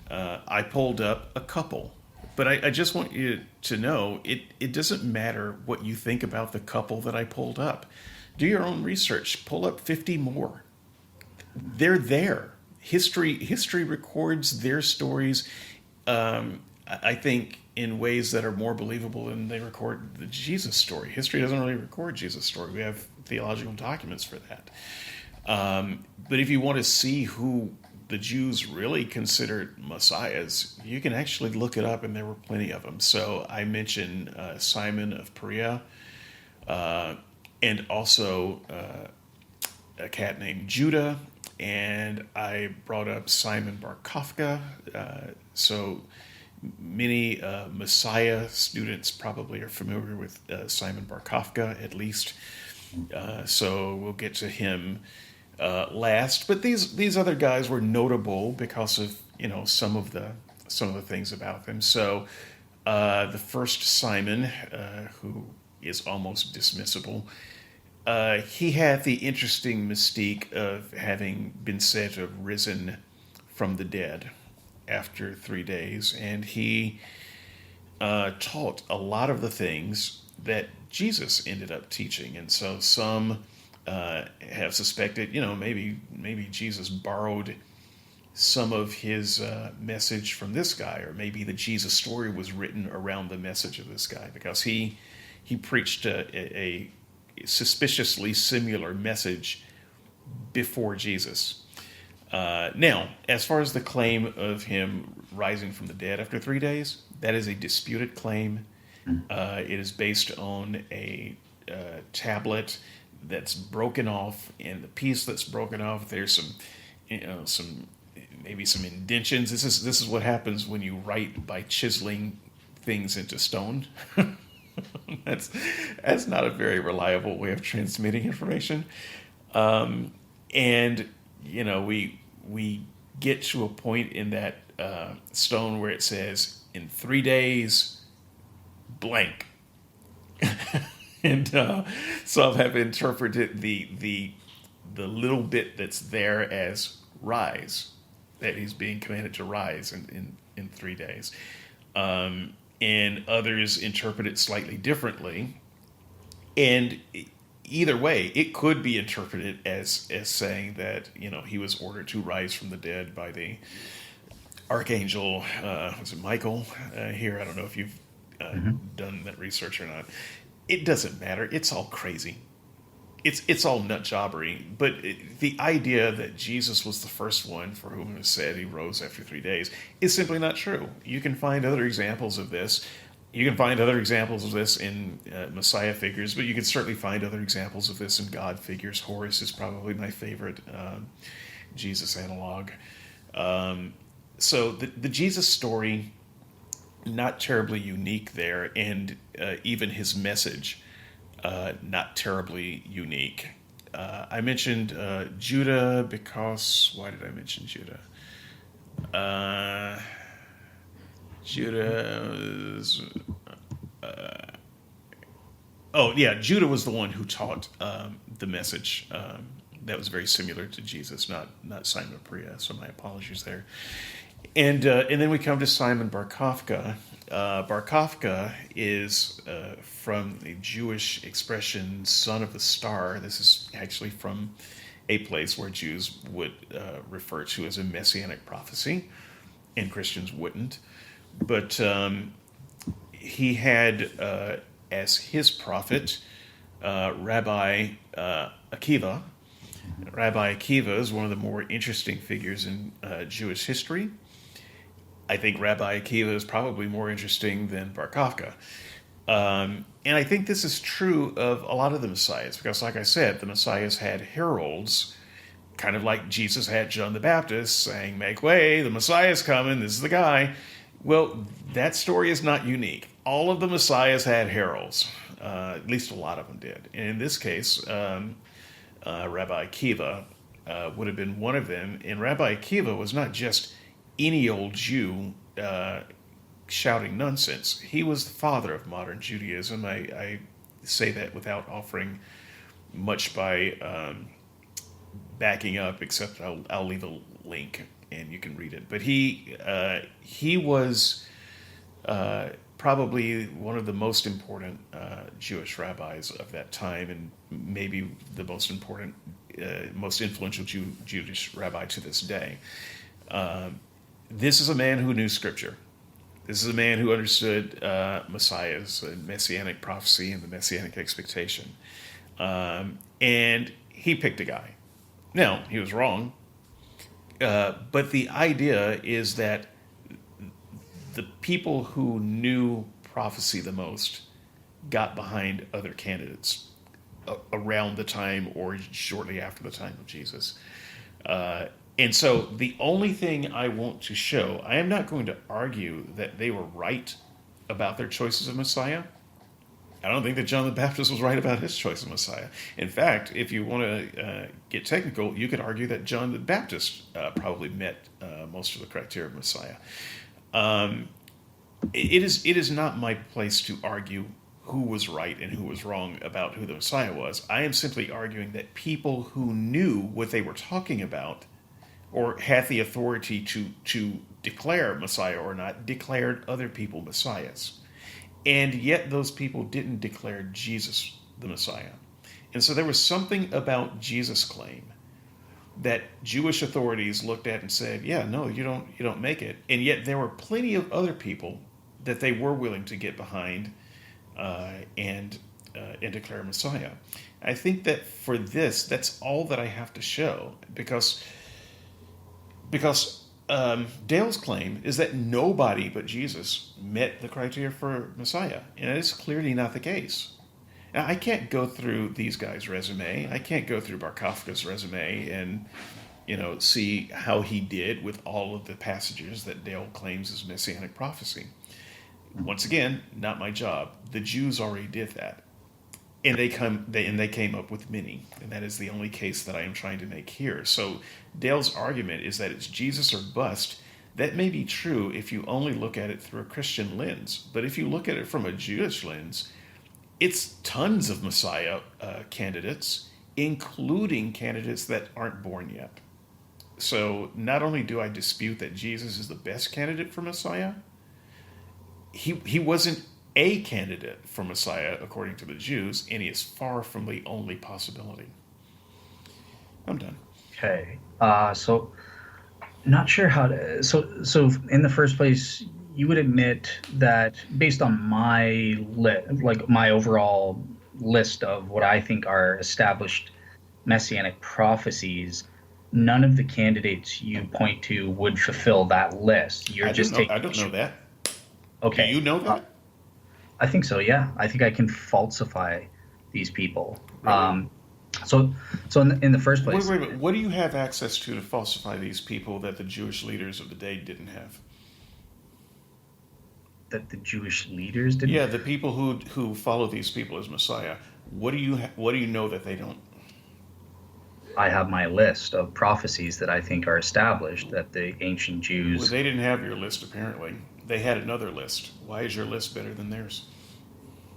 I pulled up a couple, but I just want you to know it doesn't matter what you think about the couple that I pulled up. Do your own research. Pull up 50 more. They're there. History records their stories. I think in ways that are more believable than they record the Jesus story. History doesn't really record Jesus' story. We have theological documents for that. But if you want to see who the Jews really considered messiahs, you can actually look it up, and there were plenty of them. So I mentioned Simon of Perea, and also a cat named Judah, and I brought up Simon Bar Kokhba. So many Messiah students probably are familiar with Simon Bar Kokhba, at least. So we'll get to him last. But these other guys were notable because of some of the things about them. So the first Simon, who is almost dismissible, he had the interesting mystique of having been said to have risen from the dead after 3 days, and he taught a lot of the things that Jesus ended up teaching. And so some have suspected, maybe Jesus borrowed some of his message from this guy, or maybe the Jesus story was written around the message of this guy, because he preached a suspiciously similar message before Jesus. Now, as far as the claim of him rising from the dead after 3 days, that is a disputed claim. It is based on a tablet that's broken off, and the piece that's broken off, there's some indentions. This is what happens when you write by chiseling things into stone. That's not a very reliable way of transmitting information. And we get to a point in that stone where it says, in 3 days, blank. And some have interpreted the little bit that's there as rise, that he's being commanded to rise in 3 days. And others interpret it slightly differently. And either way, it could be interpreted as saying that he was ordered to rise from the dead by the archangel, was it Michael? Here, I don't know if you've done that research or not. It doesn't matter. It's all crazy. It's all nut jobbery. But the idea that Jesus was the first one for whom it was said he rose after 3 days is simply not true. You can find other examples of this. You can find other examples of this in Messiah figures, but you can certainly find other examples of this in God figures. Horus is probably my favorite Jesus analog. So the Jesus story, not terribly unique there, and even his message, not terribly unique. I mentioned Judah because... Why did I mention Judah? Judah was the one who taught the message that was very similar to Jesus, not Simon of Perea, so my apologies there. And then we come to Simon Bar Kokhba. Bar Kokhba is from the Jewish expression "son of the star." This is actually from a place where Jews would refer to as a Messianic prophecy, and Christians wouldn't. But he had as his prophet Rabbi Akiva. Rabbi Akiva is one of the more interesting figures in Jewish history. I think Rabbi Akiva is probably more interesting than Bar Kokhba. And I think this is true of a lot of the messiahs, because, like I said, the messiahs had heralds, kind of like Jesus had John the Baptist saying, "Make way, the messiah's coming, this is the guy." Well, that story is not unique. All of the messiahs had heralds, at least a lot of them did. And in this case, Rabbi Akiva would have been one of them. And Rabbi Akiva was not just any old Jew shouting nonsense. He was the father of modern Judaism. I say that without offering much by backing up, except I'll leave a link and you can read it. But he was probably one of the most important Jewish rabbis of that time, and maybe the most important, most influential Jewish rabbi to this day. This is a man who knew Scripture. This is a man who understood messiahs and Messianic prophecy and the Messianic expectation. And he picked a guy. Now, he was wrong, but the idea is that the people who knew prophecy the most got behind other candidates around the time or shortly after the time of Jesus. And so the only thing I want to show, I am not going to argue that they were right about their choices of Messiah. I don't think that John the Baptist was right about his choice of Messiah. In fact, if you want to get technical, you could argue that John the Baptist probably met most of the criteria of Messiah. It is not my place to argue who was right and who was wrong about who the Messiah was. I am simply arguing that people who knew what they were talking about or had the authority to declare Messiah or not declared other people Messiahs. And yet those people didn't declare Jesus the Messiah. And so there was something about Jesus' claim that Jewish authorities looked at and said, yeah, no, you don't make it. And yet there were plenty of other people that they were willing to get behind and declare Messiah. I think that for this, that's all that I have to show, because Dale's claim is that nobody but Jesus met the criteria for Messiah, and it is clearly not the case. Now, I can't go through these guys' resume. I can't go through Bar Kokhba's resume and see how he did with all of the passages that Dale claims is Messianic prophecy. Once again, not my job. The Jews already did that, and they came up with many, and that is the only case that I am trying to make here. So Dale's argument is that it's Jesus or bust. That may be true if you only look at it through a Christian lens, but if you look at it from a Jewish lens, it's tons of Messiah candidates, including candidates that aren't born yet. So not only do I dispute that Jesus is the best candidate for Messiah, he wasn't a candidate for Messiah according to the Jews, and he is far from the only possibility. I'm done. Okay. So not sure how to. So in the first place, you would admit that based on my my overall list of what I think are established Messianic prophecies, none of the candidates you point to would fulfill that list. I don't know that. Okay. Do you know that? I think so. Yeah, I think I can falsify these people. Really? So in the first place, wait. What do you have access to falsify these people that the Jewish leaders of the day didn't have? That the Jewish leaders didn't? Yeah, the people who follow these people as Messiah. What do you know that they don't? I have my list of prophecies that I think are established that the ancient Jews. Well, they didn't have your list apparently. They had another list. Why is your list better than theirs?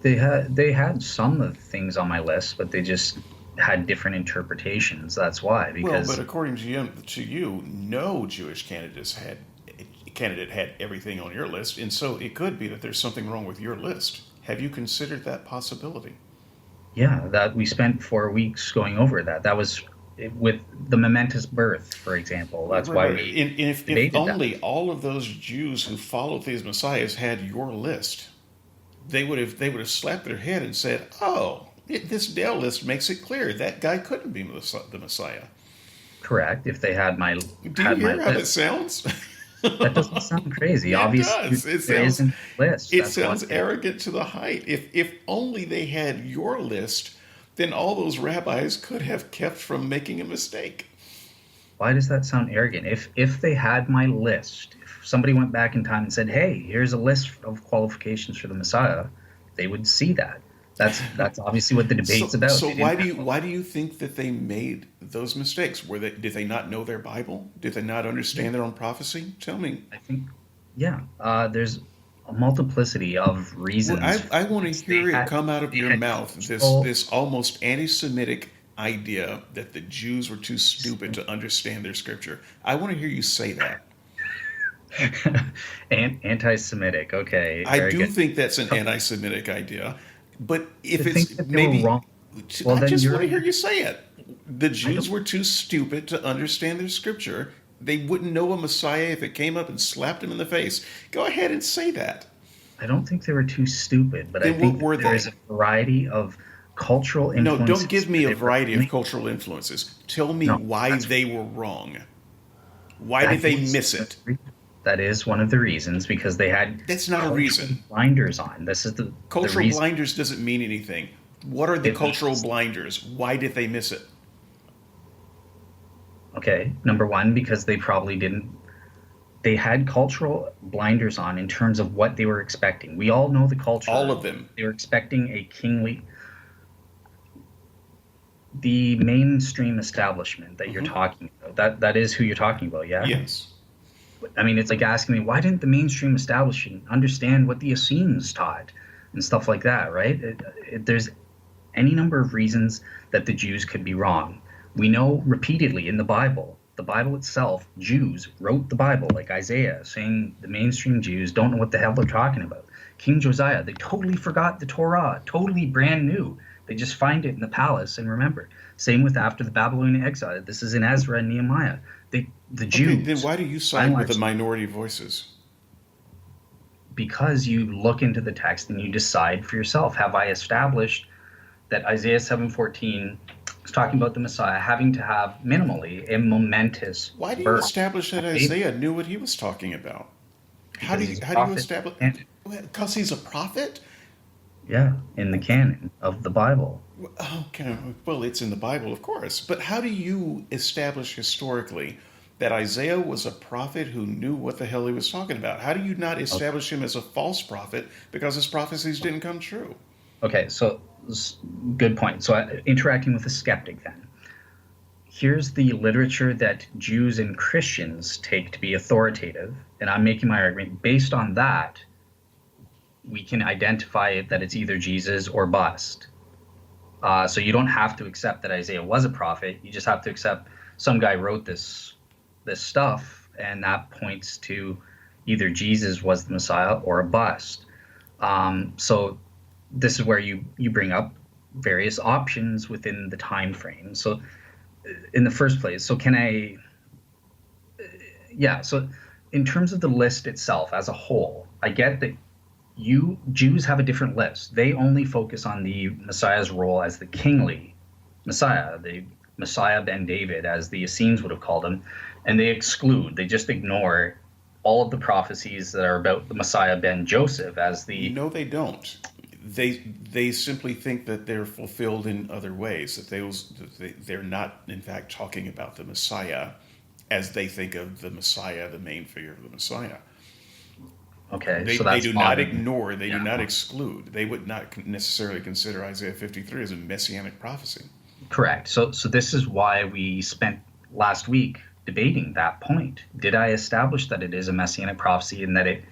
They had some of the things on my list, but they just had different interpretations. That's why. Because but according to you, no Jewish candidate had everything on your list, and so it could be that there's something wrong with your list. Have you considered that possibility? Yeah, that we spent 4 weeks going over that. That was with the momentous birth, for example. That's why we if only all of those Jews who followed these messiahs had your list, they would have slapped their head and said, "Oh, this Dale list makes it clear that guy couldn't be the Messiah." Correct. If they had my do you hear how that sounds? That doesn't sound crazy. It Obviously, does. It there sounds isn't a list. it That's why. sounds arrogant to the height. If only they had your list, then all those rabbis could have kept from making a mistake. Why does that sound arrogant? If they had my list, if somebody went back in time and said, "Hey, here's a list of qualifications for the Messiah," they would see that. That's obviously what the debate's about. So They didn't have why do you think that they made those mistakes? Did they not know their Bible? Did they not yeah, understand their own prophecy? Tell me. I think yeah. There's a multiplicity of Well, reasons for I want to this. They hear it had come out of they your had mouth. This cultural this almost anti-Semitic idea that the Jews were too stupid to understand their scripture. I want to hear you say that. and anti-Semitic. Okay, I very do good. think that's an anti-Semitic idea, but To if think it's that they were maybe, wrong. Well, I then just you're want to right. hear you say it. The I Jews don't. were too stupid to understand their scripture. They wouldn't know a Messiah if it came up and slapped him in the face. Go ahead and say that. I don't think they were too stupid, but I Then what think that were there is a they? variety of cultural No, don't influences give where me a they were variety of only. cultural influences. Tell me No, why that's they were wrong. Why did that they is miss one of it? the that is one of the reasons because they had That's not a cultural reason. blinders on. This is the Cultural reason. blinders doesn't mean anything. What are the It cultural means blinders? Why did they miss it? okay. Number one, because they probably didn't. They had cultural blinders on in terms of what they were expecting. We all know the All culture. of them. They were expecting a kingly. The mainstream establishment that you're Hmm. talking about. That is who you're talking about. Yeah. Yes. I mean, it's like asking me, why didn't the mainstream establishment understand what the Essenes taught and stuff like that, right? There's any number of reasons that the Jews could be wrong. We know repeatedly in the Bible itself, Jews wrote the Bible, like Isaiah, saying the mainstream Jews don't know what the hell they're talking about. King Josiah, they totally forgot the Torah, totally brand new. They just find it in the palace and remember. Same with after the Babylonian exile. This is in Ezra and Nehemiah. The Okay, then Jews, why do you by and side with the large, minority voices? because you look into the text and you decide for yourself, have I established that Isaiah 7:14 is talking about the Messiah having to have minimally a momentous Why do you birth establish that of David Isaiah knew what he was talking about? because he's a How do you prophet establish? and Because he's a prophet. yeah, in the canon of the Bible. Okay, well, it's in the Bible, of course. But how do you establish historically that Isaiah was a prophet who knew what the hell he was talking about? How do you not Okay, establish him as a false prophet because his prophecies didn't come true? okay, so good point. So interacting with a skeptic then. Here's the literature that Jews and Christians take to be authoritative, and I'm making my argument based on that. We can identify it that it's either Jesus or bust. So you don't have to accept that Isaiah was a prophet. You just have to accept some guy wrote this stuff, and that points to either Jesus was the Messiah or a bust. So this is where you bring up various options within the time frame. So in the first place, so can I? Yeah. So in terms of the list itself as a whole, I get that you Jews have a different list. They only focus on the Messiah's role as the kingly Messiah, the Messiah ben David, as the Essenes would have called him, and they just ignore all of the prophecies that are about the Messiah ben Joseph as the No, they don't. They simply think that they're fulfilled in other ways. They're not, in fact, talking about the Messiah as they think of the Messiah, the main figure of the Messiah. okay, so They that's do not modern. ignore, they do Yeah, not exclude. They would not necessarily consider Isaiah 53 as a messianic prophecy. correct. So this is why we spent last week debating that point. Did I establish that it is a messianic prophecy and that it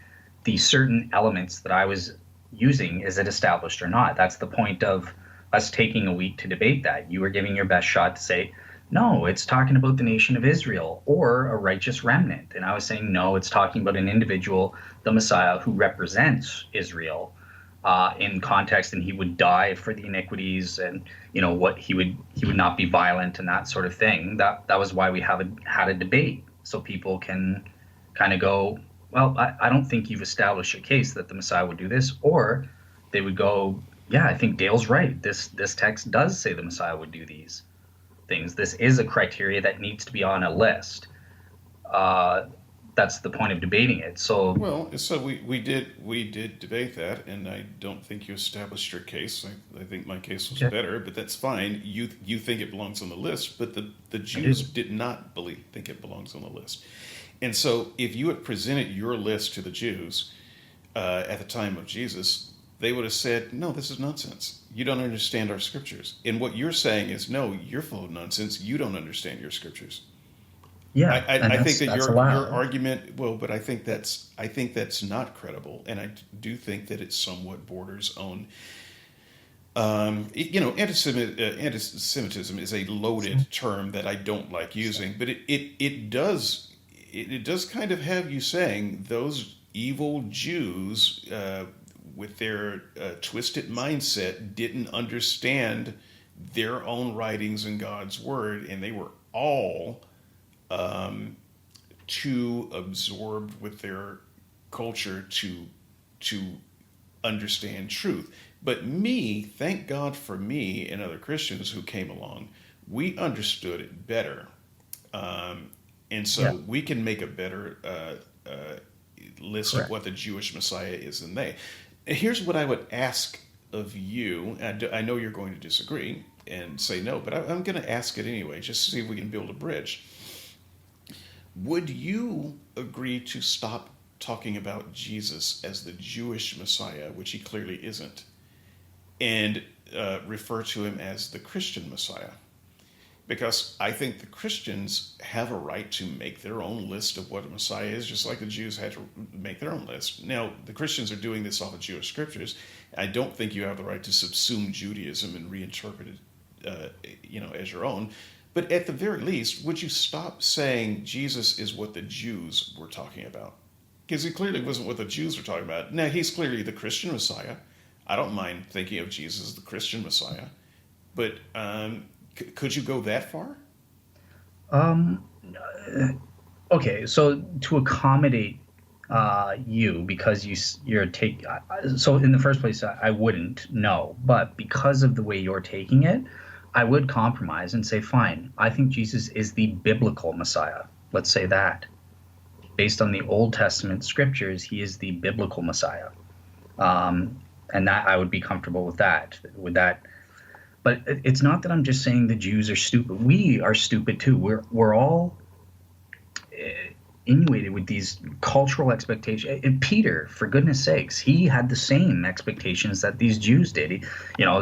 the certain elements that I was using, is it established or not? That's the point of us taking a week to debate that. You were giving your best shot to say, no, it's talking about the nation of Israel or a righteous remnant. And I was saying, no, it's talking about an individual, the Messiah, who represents Israel in context, and he would die for the iniquities, and what he would not be violent and that sort of thing. That was why we had a debate, so people can kind of go, well, I don't think you've established a case that the Messiah would do this, or they would go, yeah, I think Dale's right. This text does say the Messiah would do these things. This is a criteria that needs to be on a list. Uh, that's the point of debating it. So Well, so we did debate that, and I don't think you established your case. I think my case was okay, better, but that's fine. You think it belongs on the list, but the I Jews do. did not think it belongs on the list. And so, if you had presented your list to the Jews at the time of Jesus, they would have said, "No, this is nonsense. You don't understand our scriptures." And what you're saying is, "No, you're full of nonsense. You don't understand your scriptures." I, Yeah, I, and I think that that's your allowed. argument, well, but I think that's not credible, and I do think that it somewhat borders on anti-Semitism is a loaded term that I don't like using, but it does kind of have you saying those evil Jews with their twisted mindset didn't understand their own writings and God's word, and they were all too absorbed with their culture to understand truth. But me, thank God for me and other Christians who came along, we understood it better. And Yeah, so we can make a better list of correct. what the Jewish Messiah is than they. Here's what I would ask of you. And I know you're going to disagree and say no, but I'm going to ask it anyway, just to see if we can build a bridge. Would you agree to stop talking about Jesus as the Jewish Messiah, which he clearly isn't, and refer to him as the Christian Messiah? Because I think the Christians have a right to make their own list of what a Messiah is, just like the Jews had to make their own list. Now, the Christians are doing this off of Jewish scriptures. I don't think you have the right to subsume Judaism and reinterpret it, as your own. But at the very least, would you stop saying Jesus is what the Jews were talking about? Because he clearly wasn't what the Jews were talking about. Now, he's clearly the Christian Messiah. I don't mind thinking of Jesus as the Christian Messiah. But could you go that far? Um, okay, so to accommodate you because you're take so in the first place I wouldn't no, but because of the way you're taking it, I would compromise and say fine. I think Jesus is the biblical Messiah. Let's say that based on the Old Testament scriptures, he is the biblical Messiah. And that I would be comfortable with that. But it's not that I'm just saying the Jews are stupid. We are stupid too. We're all inundated with these cultural expectations. And Peter, for goodness sakes, he had the same expectations that these Jews did.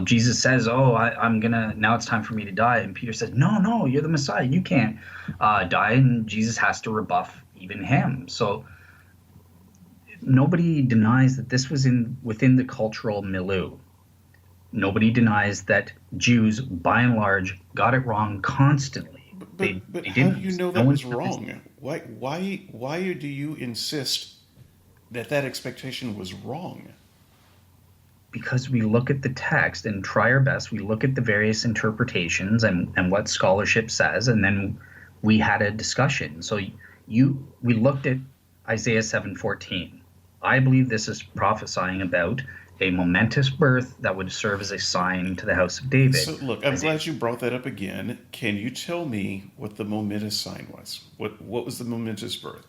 Jesus says, "Oh, I'm gonna now. It's time for me to die," and Peter says, "No, no, you're the Messiah. You can't die." And Jesus has to rebuff even him. So nobody denies that this was in within the cultural milieu. Nobody denies that Jews, by and large, got it wrong constantly. But, They but, but they how do you didn't. know No that one was denies. wrong? Why do you insist that expectation was wrong? Because we look at the text and try our best. We look at the various interpretations and what scholarship says, and then we had a discussion. So we looked at Isaiah 7:14. I believe this is prophesying about a momentous birth that would serve as a sign to the house of David. So look, I'm Isaiah, glad you brought that up again. Can you tell me what the momentous sign was? What was the momentous birth?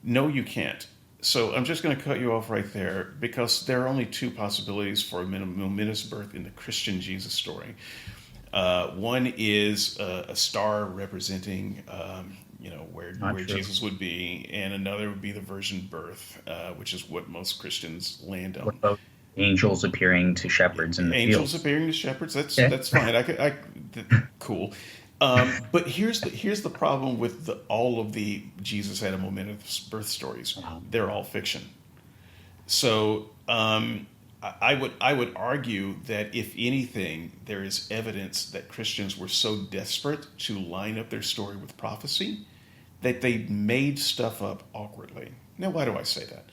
No, you can't. So I'm just going to cut you off right there because there are only two possibilities for a momentous birth in the Christian Jesus story. One is a star representing, not where true. Jesus would be, and another would be the virgin birth, which is what most Christians land What on. about angels appearing to shepherds in the Angels fields? appearing to shepherds. That's Okay. that's fine. Cool. But here's the problem with all of the Jesus had a momentous birth stories. They're all fiction. So I would argue that if anything, there is evidence that Christians were so desperate to line up their story with prophecy that they made stuff up awkwardly. Now, why do I say that?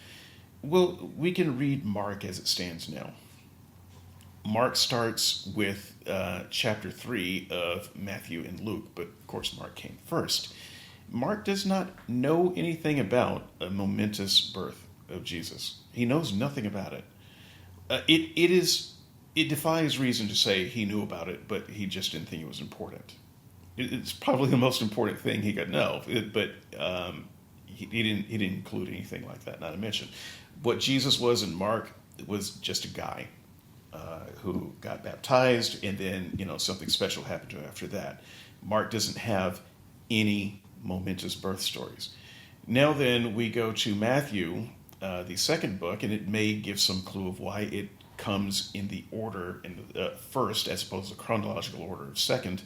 Well, we can read Mark as it stands now. Mark starts with chapter 3 of Matthew and Luke, but of course, Mark came first. Mark does not know anything about a momentous birth of Jesus. He knows nothing about it. It defies reason to say he knew about it, but he just didn't think it was important. It's probably the most important thing he could know, but he didn't include anything like that, not to mention. What Jesus was in Mark was just a guy who got baptized, and then something special happened to him after that. Mark doesn't have any momentous birth stories. Now then, we go to Matthew, the second book, and it may give some clue of why it comes in the order in the first as opposed to the chronological order of second.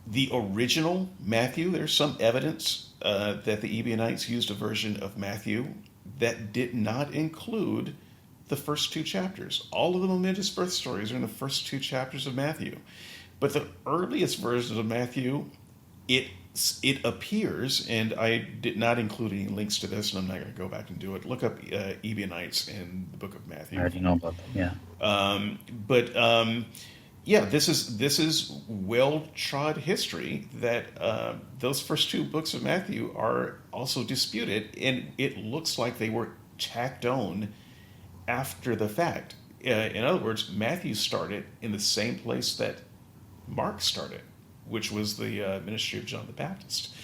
The original Matthew, there's some evidence that the Ebionites used a version of Matthew that did not include the first two chapters. All of the momentous birth stories are in the first two chapters of Matthew. But the earliest version of Matthew, it appears, and I did not include any links to this, and I'm not going to go back and do it. Look up Ebionites in the book of Matthew. I already know about them. Yeah. Yeah, this is well-trod history that those first two books of Matthew are also disputed, and it looks like they were tacked on after the fact. In other words, Matthew started in the same place that Mark started, which was the ministry of John the Baptist.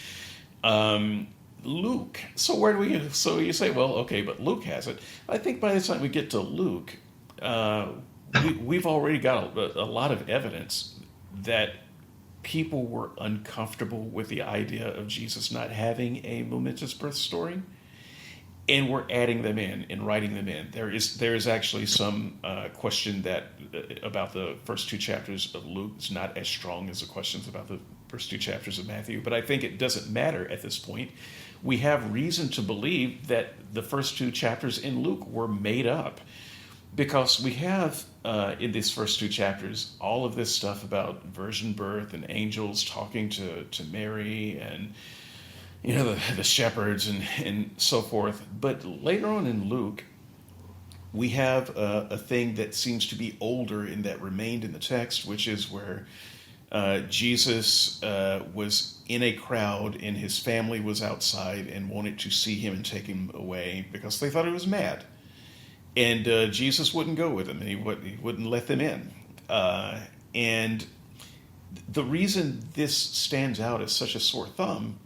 Luke. So where do we? So you say, well, okay, but Luke has it. I think by the time we get to Luke, we've already got a lot of evidence that people were uncomfortable with the idea of Jesus not having a momentous birth story, and we're adding them in and writing them in. There is actually some question that about the first two chapters of Luke is not as strong as the questions about the first two chapters of Matthew, but I think it doesn't matter at this point. We have reason to believe that the first two chapters in Luke were made up, because we have in these first two chapters all of this stuff about virgin birth and angels talking to Mary and the shepherds and so forth. But later on in Luke, we have a thing that seems to be older and that remained in the text, which is where Jesus was in a crowd and his family was outside and wanted to see him and take him away because they thought he was mad. And Jesus wouldn't go with them, and he wouldn't let them in. And the reason this stands out as such a sore thumb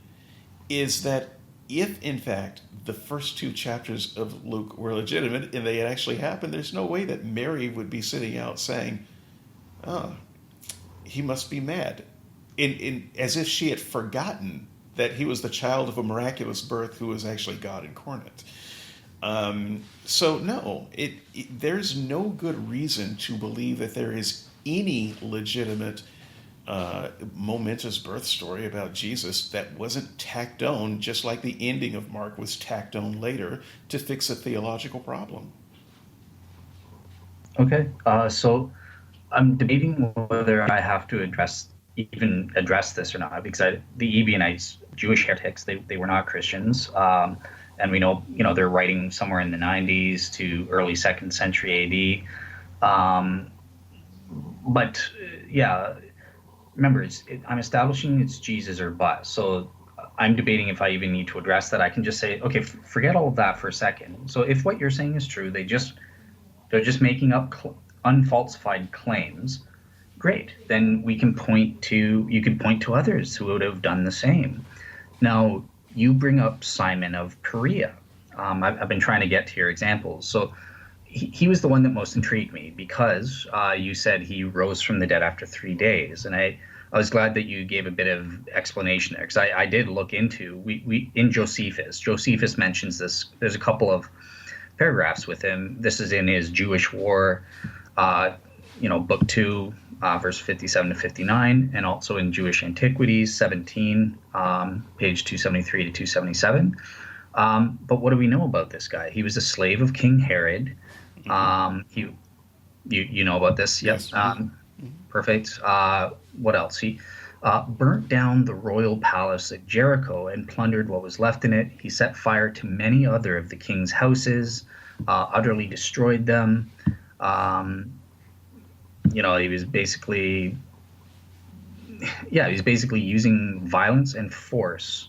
is that if, in fact, the first two chapters of Luke were legitimate and they had actually happened, there's no way that Mary would be sitting out saying, oh, he must be mad, as if she had forgotten that he was the child of a miraculous birth who was actually God incarnate. So no, there's no good reason to believe that there is any legitimate momentous birth story about Jesus that wasn't tacked on, just like the ending of Mark was tacked on later to fix a theological problem. Okay, so I'm debating whether I have to even address this or not, because the Ebionites, Jewish heretics, they were not Christians. And we know, they're writing somewhere in the 90s to early 2nd century AD. But yeah, remember, I'm establishing it's Jesus or but. So I'm debating if I even need to address that. I can just say, okay, forget all of that for a second. So if what you're saying is true, they're just making up unfalsified claims. Great. Then you could point to others who would have done the same. Now, you bring up Simon of Perea. I've been trying to get to your examples. So he was the one that most intrigued me because you said he rose from the dead after 3 days. And I was glad that you gave a bit of explanation there, because I did look into, we in Josephus. Josephus mentions this. There's a couple of paragraphs with him. This is in his Jewish War, book 2, verse 57 to 59, and also in Jewish Antiquities 17, page 273 to 277. But what do we know about this guy? He was a slave of King Herod. You know about this? Yep. Yes. Perfect. What else? He burnt down the royal palace at Jericho and plundered what was left in it. He set fire to many other of the king's houses, utterly destroyed them. He was basically using violence and force.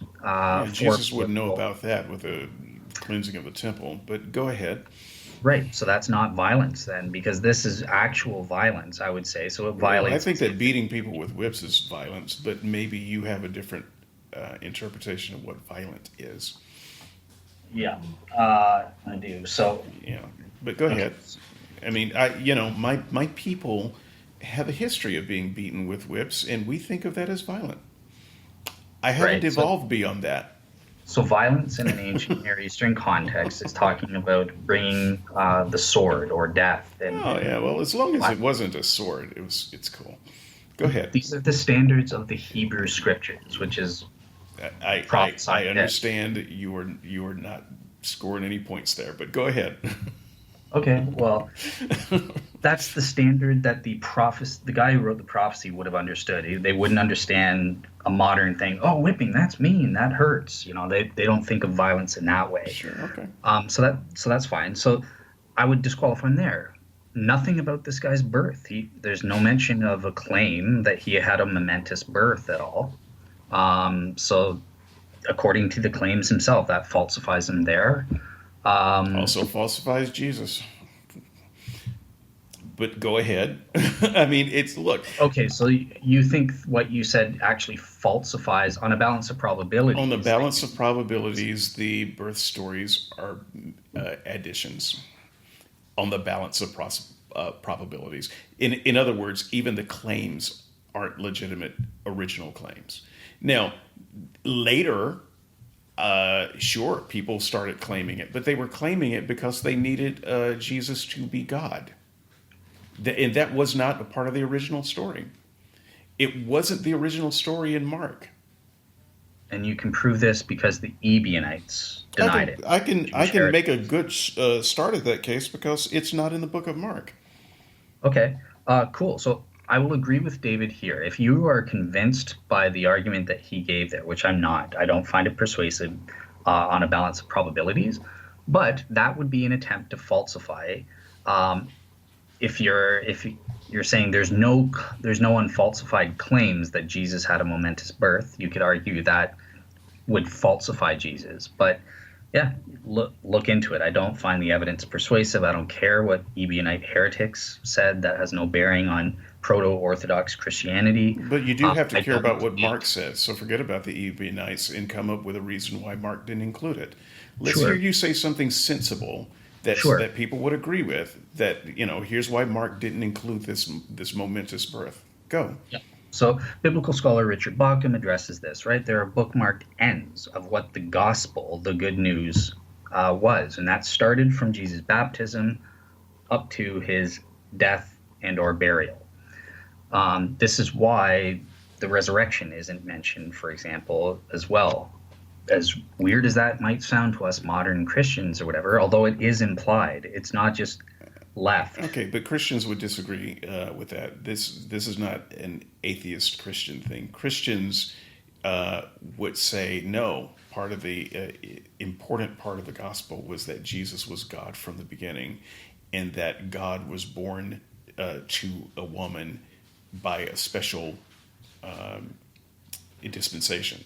Jesus wouldn't know about that with the cleansing of the temple, but go ahead. Right, so that's not violence then, because this is actual violence, I would say. So it violates. I think that beating people with whips is violence, but maybe you have a different interpretation of what violent is. Yeah, I do. So, Yeah, but go okay, ahead. I mean, my people have a history of being beaten with whips, and we think of that as violent. I haven't right. So, evolved beyond that. so violence in an ancient Near Eastern context is talking about bringing the sword or death, Oh and yeah, well, as long as I, it wasn't a sword, it's cool. Go ahead. these are the standards of the Hebrew scriptures, which is I prophesying this. understand that you are not scoring any points there, but go ahead. Okay, well, that's the standard that the guy who wrote the prophecy would have understood. They wouldn't understand a modern thing. Oh, whipping, that's mean, that hurts. They don't think of violence in that way. Sure. Okay. So that's fine. So I would disqualify him there. Nothing about this guy's birth. There's no mention of a claim that he had a momentous birth at all. So according to the claims himself, that falsifies him there. Um, Also falsifies Jesus. But go ahead. I mean, it's look Okay, so you think what you said actually falsifies on a balance of on the probabilities that balance of probabilities, the birth stories are additions. On the balance of probabilities, in other words, even the claims aren't legitimate original claims. Now, later, sure, people started claiming it, but they were claiming it because they needed Jesus to be God. And that was not a part of the original story. It wasn't the original story in Mark. and you can prove this because the Ebionites I denied can it. I can I Jewish can make a heretics. good start at that case because it's not in the book of Mark. Okay, cool. So I will agree with David here. If you are convinced by the argument that he gave there, which I'm not, I don't find it persuasive on a balance of probabilities, but that would be an attempt to falsify. Um, if you're saying there's no unfalsified claims that Jesus had a momentous birth, you could argue that would falsify Jesus. But yeah, look into it. I don't find the evidence persuasive. I don't care what Ebionite heretics said. That has no bearing on proto-Orthodox Christianity. But you do have to I care about don't what think. Mark says. So forget about the Ebionites and come up with a reason why Mark didn't include it. Let's hear Sure, you say something sensible sure. that people would agree with. That here's why Mark didn't include this momentous birth. Go. Yeah. So, biblical scholar Richard Bauckham addresses this, right? There are bookmarked ends of what the gospel, the good news, was, and that started from Jesus' baptism up to his death and or burial. This is why the resurrection isn't mentioned, for example, as well. As weird as that might sound to us modern Christians or whatever, although it is implied, it's not just left. Okay, but Christians would disagree with that. This is not an atheist Christian thing. Christians would say no. Part of the important part of the gospel was that Jesus was God from the beginning, and that God was born to a woman by a special dispensation.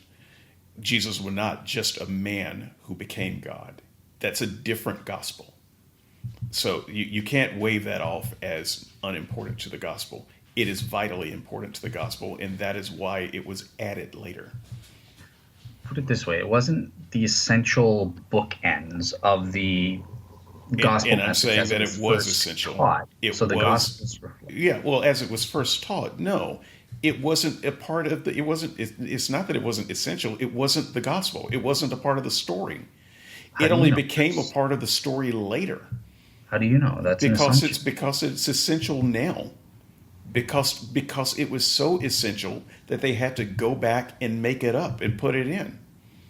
Jesus was not just a man who became God. That's a different gospel. So you can't wave that off as unimportant to the gospel. It is vitally important to the gospel, and that is why it was added later. Put it this way, it wasn't the essential bookends of the gospel And I'm message saying as it that was it was first essential. taught. It So the was, gospels, yeah, well, as it was first taught, no. It wasn't a part of the, it wasn't, it's not that it wasn't essential, it wasn't the gospel. It wasn't a part of the story. how It do you only know became a this? part of the story later How do you know? That's an assumption. because it's essential now. Because it was so essential that they had to go back and make it up and put it in.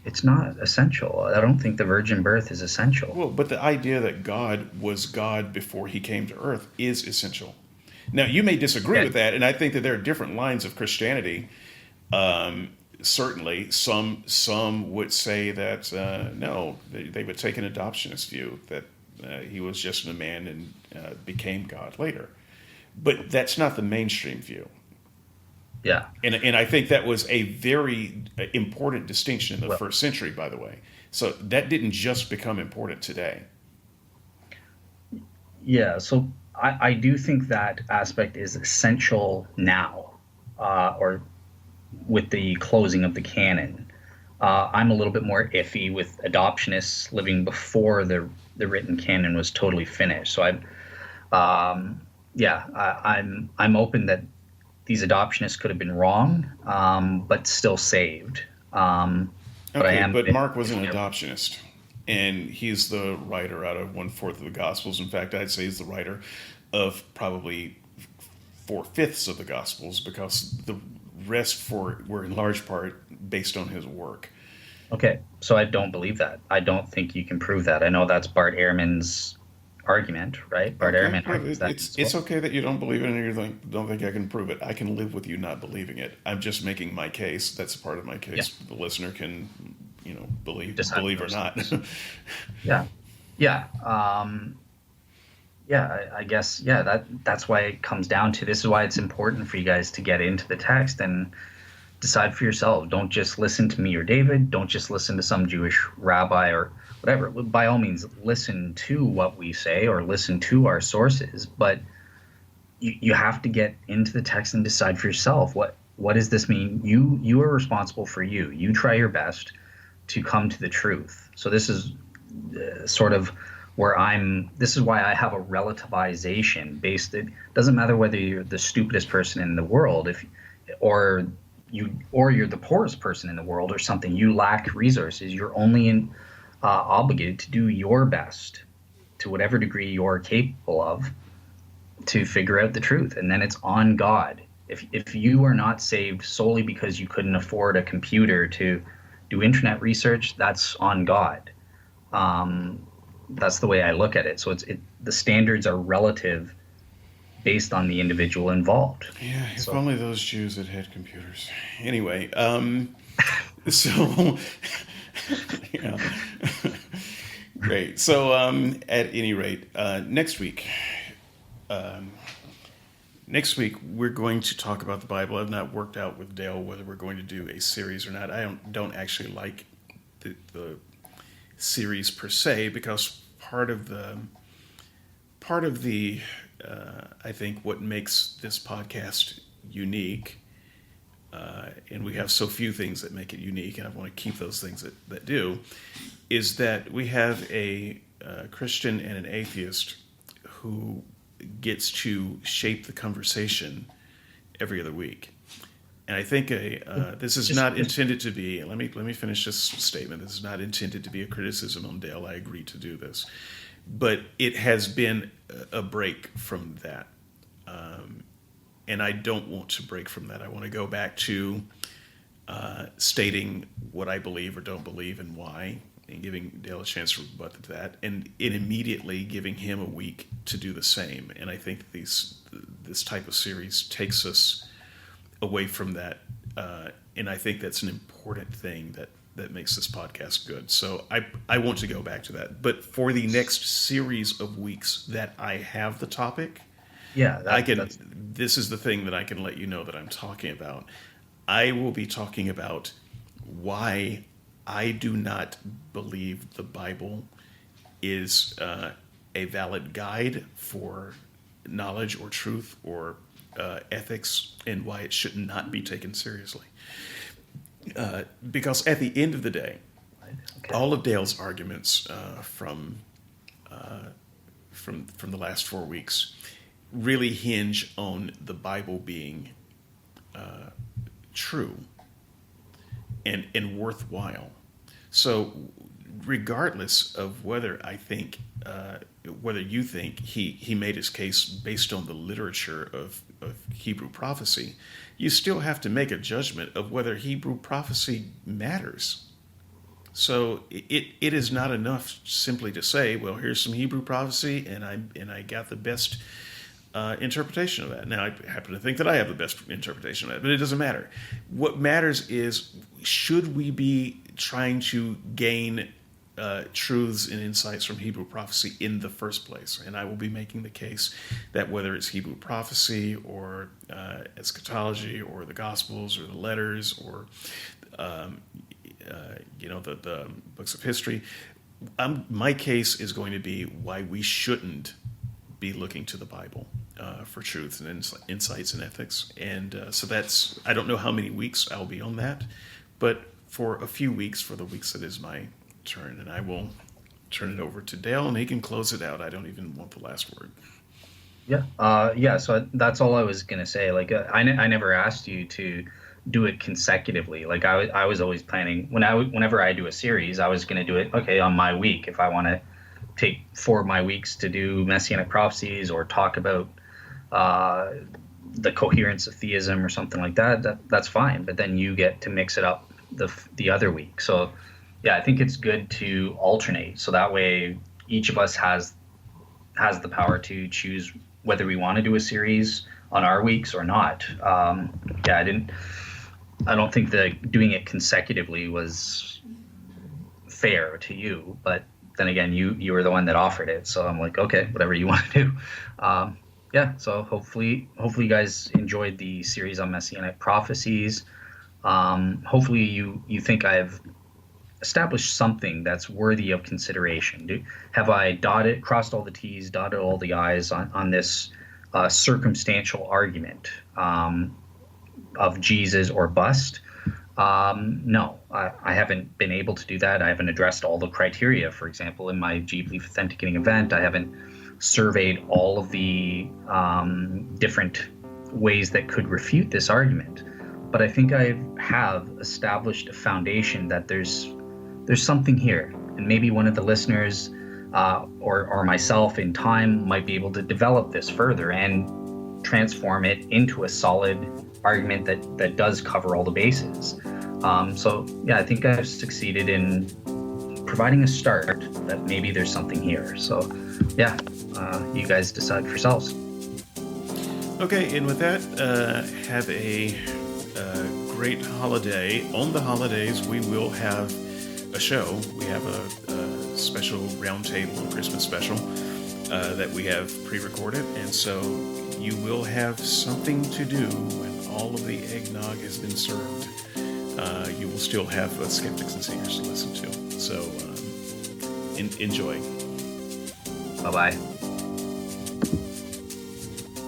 It's not essential. I don't think the virgin birth is essential. Well, but the idea that God was God before he came to earth is essential. Now, you may disagree Okay. with that, and I think that there are different lines of Christianity. Certainly, some would say that no, they would take an adoptionist view that he was just a man and became God later. But that's not the mainstream view. Yeah. And I think that was a very important distinction in the Well, first century, by the way. So that didn't just become important today. yeah. So I do think that aspect is essential now, or with the closing of the canon. I'm a little bit more iffy with adoptionists living before the written canon was totally finished. So yeah, I'm open that these adoptionists could have been wrong, but still saved. But I Okay, am a but bit Mark was an iffy. adoptionist, and he's the writer out of 1/4 of the Gospels. In fact, I'd say he's the writer of probably 4/5 of the Gospels, because the rest were in large part based on his work. Okay, so I don't believe that. I don't think you can prove that. I know that's Bart Ehrman's argument, right? Bart Okay, Ehrman well, argues that it's as it's well. okay that you don't believe it, and you don't think I can prove it. I can live with you not believing it. I'm just making my case. That's a part of my Yeah, case. The listener can, decide for believe or not. themselves. Yeah, yeah, yeah. I guess yeah. That's why it comes down to this is why it's important for you guys to get into the text and decide for yourself. Don't just listen to me or David. Don't just listen to some Jewish rabbi or whatever. By all means, listen to what we say or listen to our sources, but you have to get into the text and decide for yourself what does this mean. You are responsible for you try your best to come to the truth. So this is sort of where I'm this is why I have a relativization based. It doesn't matter whether you're the stupidest person in the world, if or you're the poorest person in the world or something. You lack resources. You're only obligated to do your best to whatever degree you're capable of to figure out the truth, and then it's on God. If you are not saved solely because you couldn't afford a computer to do internet research, that's on God. Um, that's the way I look at it. So the standards are relative based on the individual involved. Yeah, if So only those Jews had had computers. Anyway, so yeah, great. So at any rate, next week we're going to talk about the Bible. I've not worked out with Dale whether we're going to do a series or not. I don't actually like the series per se, because part of the I think what makes this podcast unique, and we have so few things that make it unique, and I want to keep those things that do, is that we have a Christian and an atheist who gets to shape the conversation every other week. And I think this is just not intended to be. Let me finish this statement. This is not intended to be a criticism on Dale. I agree to do this, but it has been a break from that, and I don't want to break from that. I want to go back to stating what I believe or don't believe and why, and giving Dale a chance to rebut that, and immediately giving him a week to do the same. And I think this type of series takes us away from that, and I think that's an important thing that makes this podcast good. So I want to go back to that. But for the next series of weeks that I have the topic, yeah, I can. that's This is the thing that I can let you know that I'm talking about. I will be talking about why I do not believe the Bible is a valid guide for knowledge or truth or ethics, and why it should not be taken seriously. Because at the end of the day, right. Okay. all of Dale's arguments from the last 4 weeks really hinge on the Bible being true and worthwhile. So, regardless of whether whether you think he made his case based on the literature of Hebrew prophecy, you still have to make a judgment of whether Hebrew prophecy matters. So it is not enough simply to say, well, here's some Hebrew prophecy, and I got the best interpretation of that. Now, I happen to think that I have the best interpretation of that, but it doesn't matter. What matters is, should we be trying to gain truths and insights from Hebrew prophecy in the first place? And I will be making the case that whether it's Hebrew prophecy or eschatology or the Gospels or the letters or the books of history, my case is going to be why we shouldn't be looking to the Bible for truth and insights and ethics. And so I don't know how many weeks I'll be on that, but for a few weeks, for the weeks that is my turn, and I will turn it over to Dale, and he can close it out. I don't even want the last word. Yeah. Yeah. So that's all I was gonna say. Like, I never asked you to do it consecutively. Like, I was always planning whenever I do a series, I was gonna do it okay on my week. If I want to take 4 of my weeks to do Messianic Prophecies or talk about uh, the coherence of theism or something like that, that's fine. But then you get to mix it up the other week. So yeah, I think it's good to alternate. So that way each of us has the power to choose whether we want to do a series on our weeks or not. Yeah, I don't think that doing it consecutively was fair to you, but then again, you were the one that offered it, so I'm like, okay, whatever you want to do. Yeah, so hopefully you guys enjoyed the series on Messianic Prophecies. Hopefully you think I've established something that's worthy of consideration. Have I crossed all the T's, dotted all the I's on this circumstantial argument of Jesus or bust? No, I haven't been able to do that. I haven't addressed all the criteria. For example, in my G-Belief Authenticating event, I haven't surveyed all of the different ways that could refute this argument. But I think I have established a foundation that there's something here, and maybe one of the listeners or myself in time might be able to develop this further and transform it into a solid argument that does cover all the bases. So yeah, I think I've succeeded in providing a start that maybe there's something here. So yeah, you guys decide for yourselves. Okay, and with that, have a great holiday. On the holidays, we will have a show. We have a special roundtable, a Christmas special that we have pre-recorded, and so you will have something to do when all of the eggnog has been served. You will still have skeptics and singers to listen to. So enjoy. Bye-bye.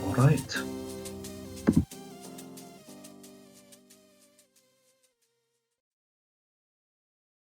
All right.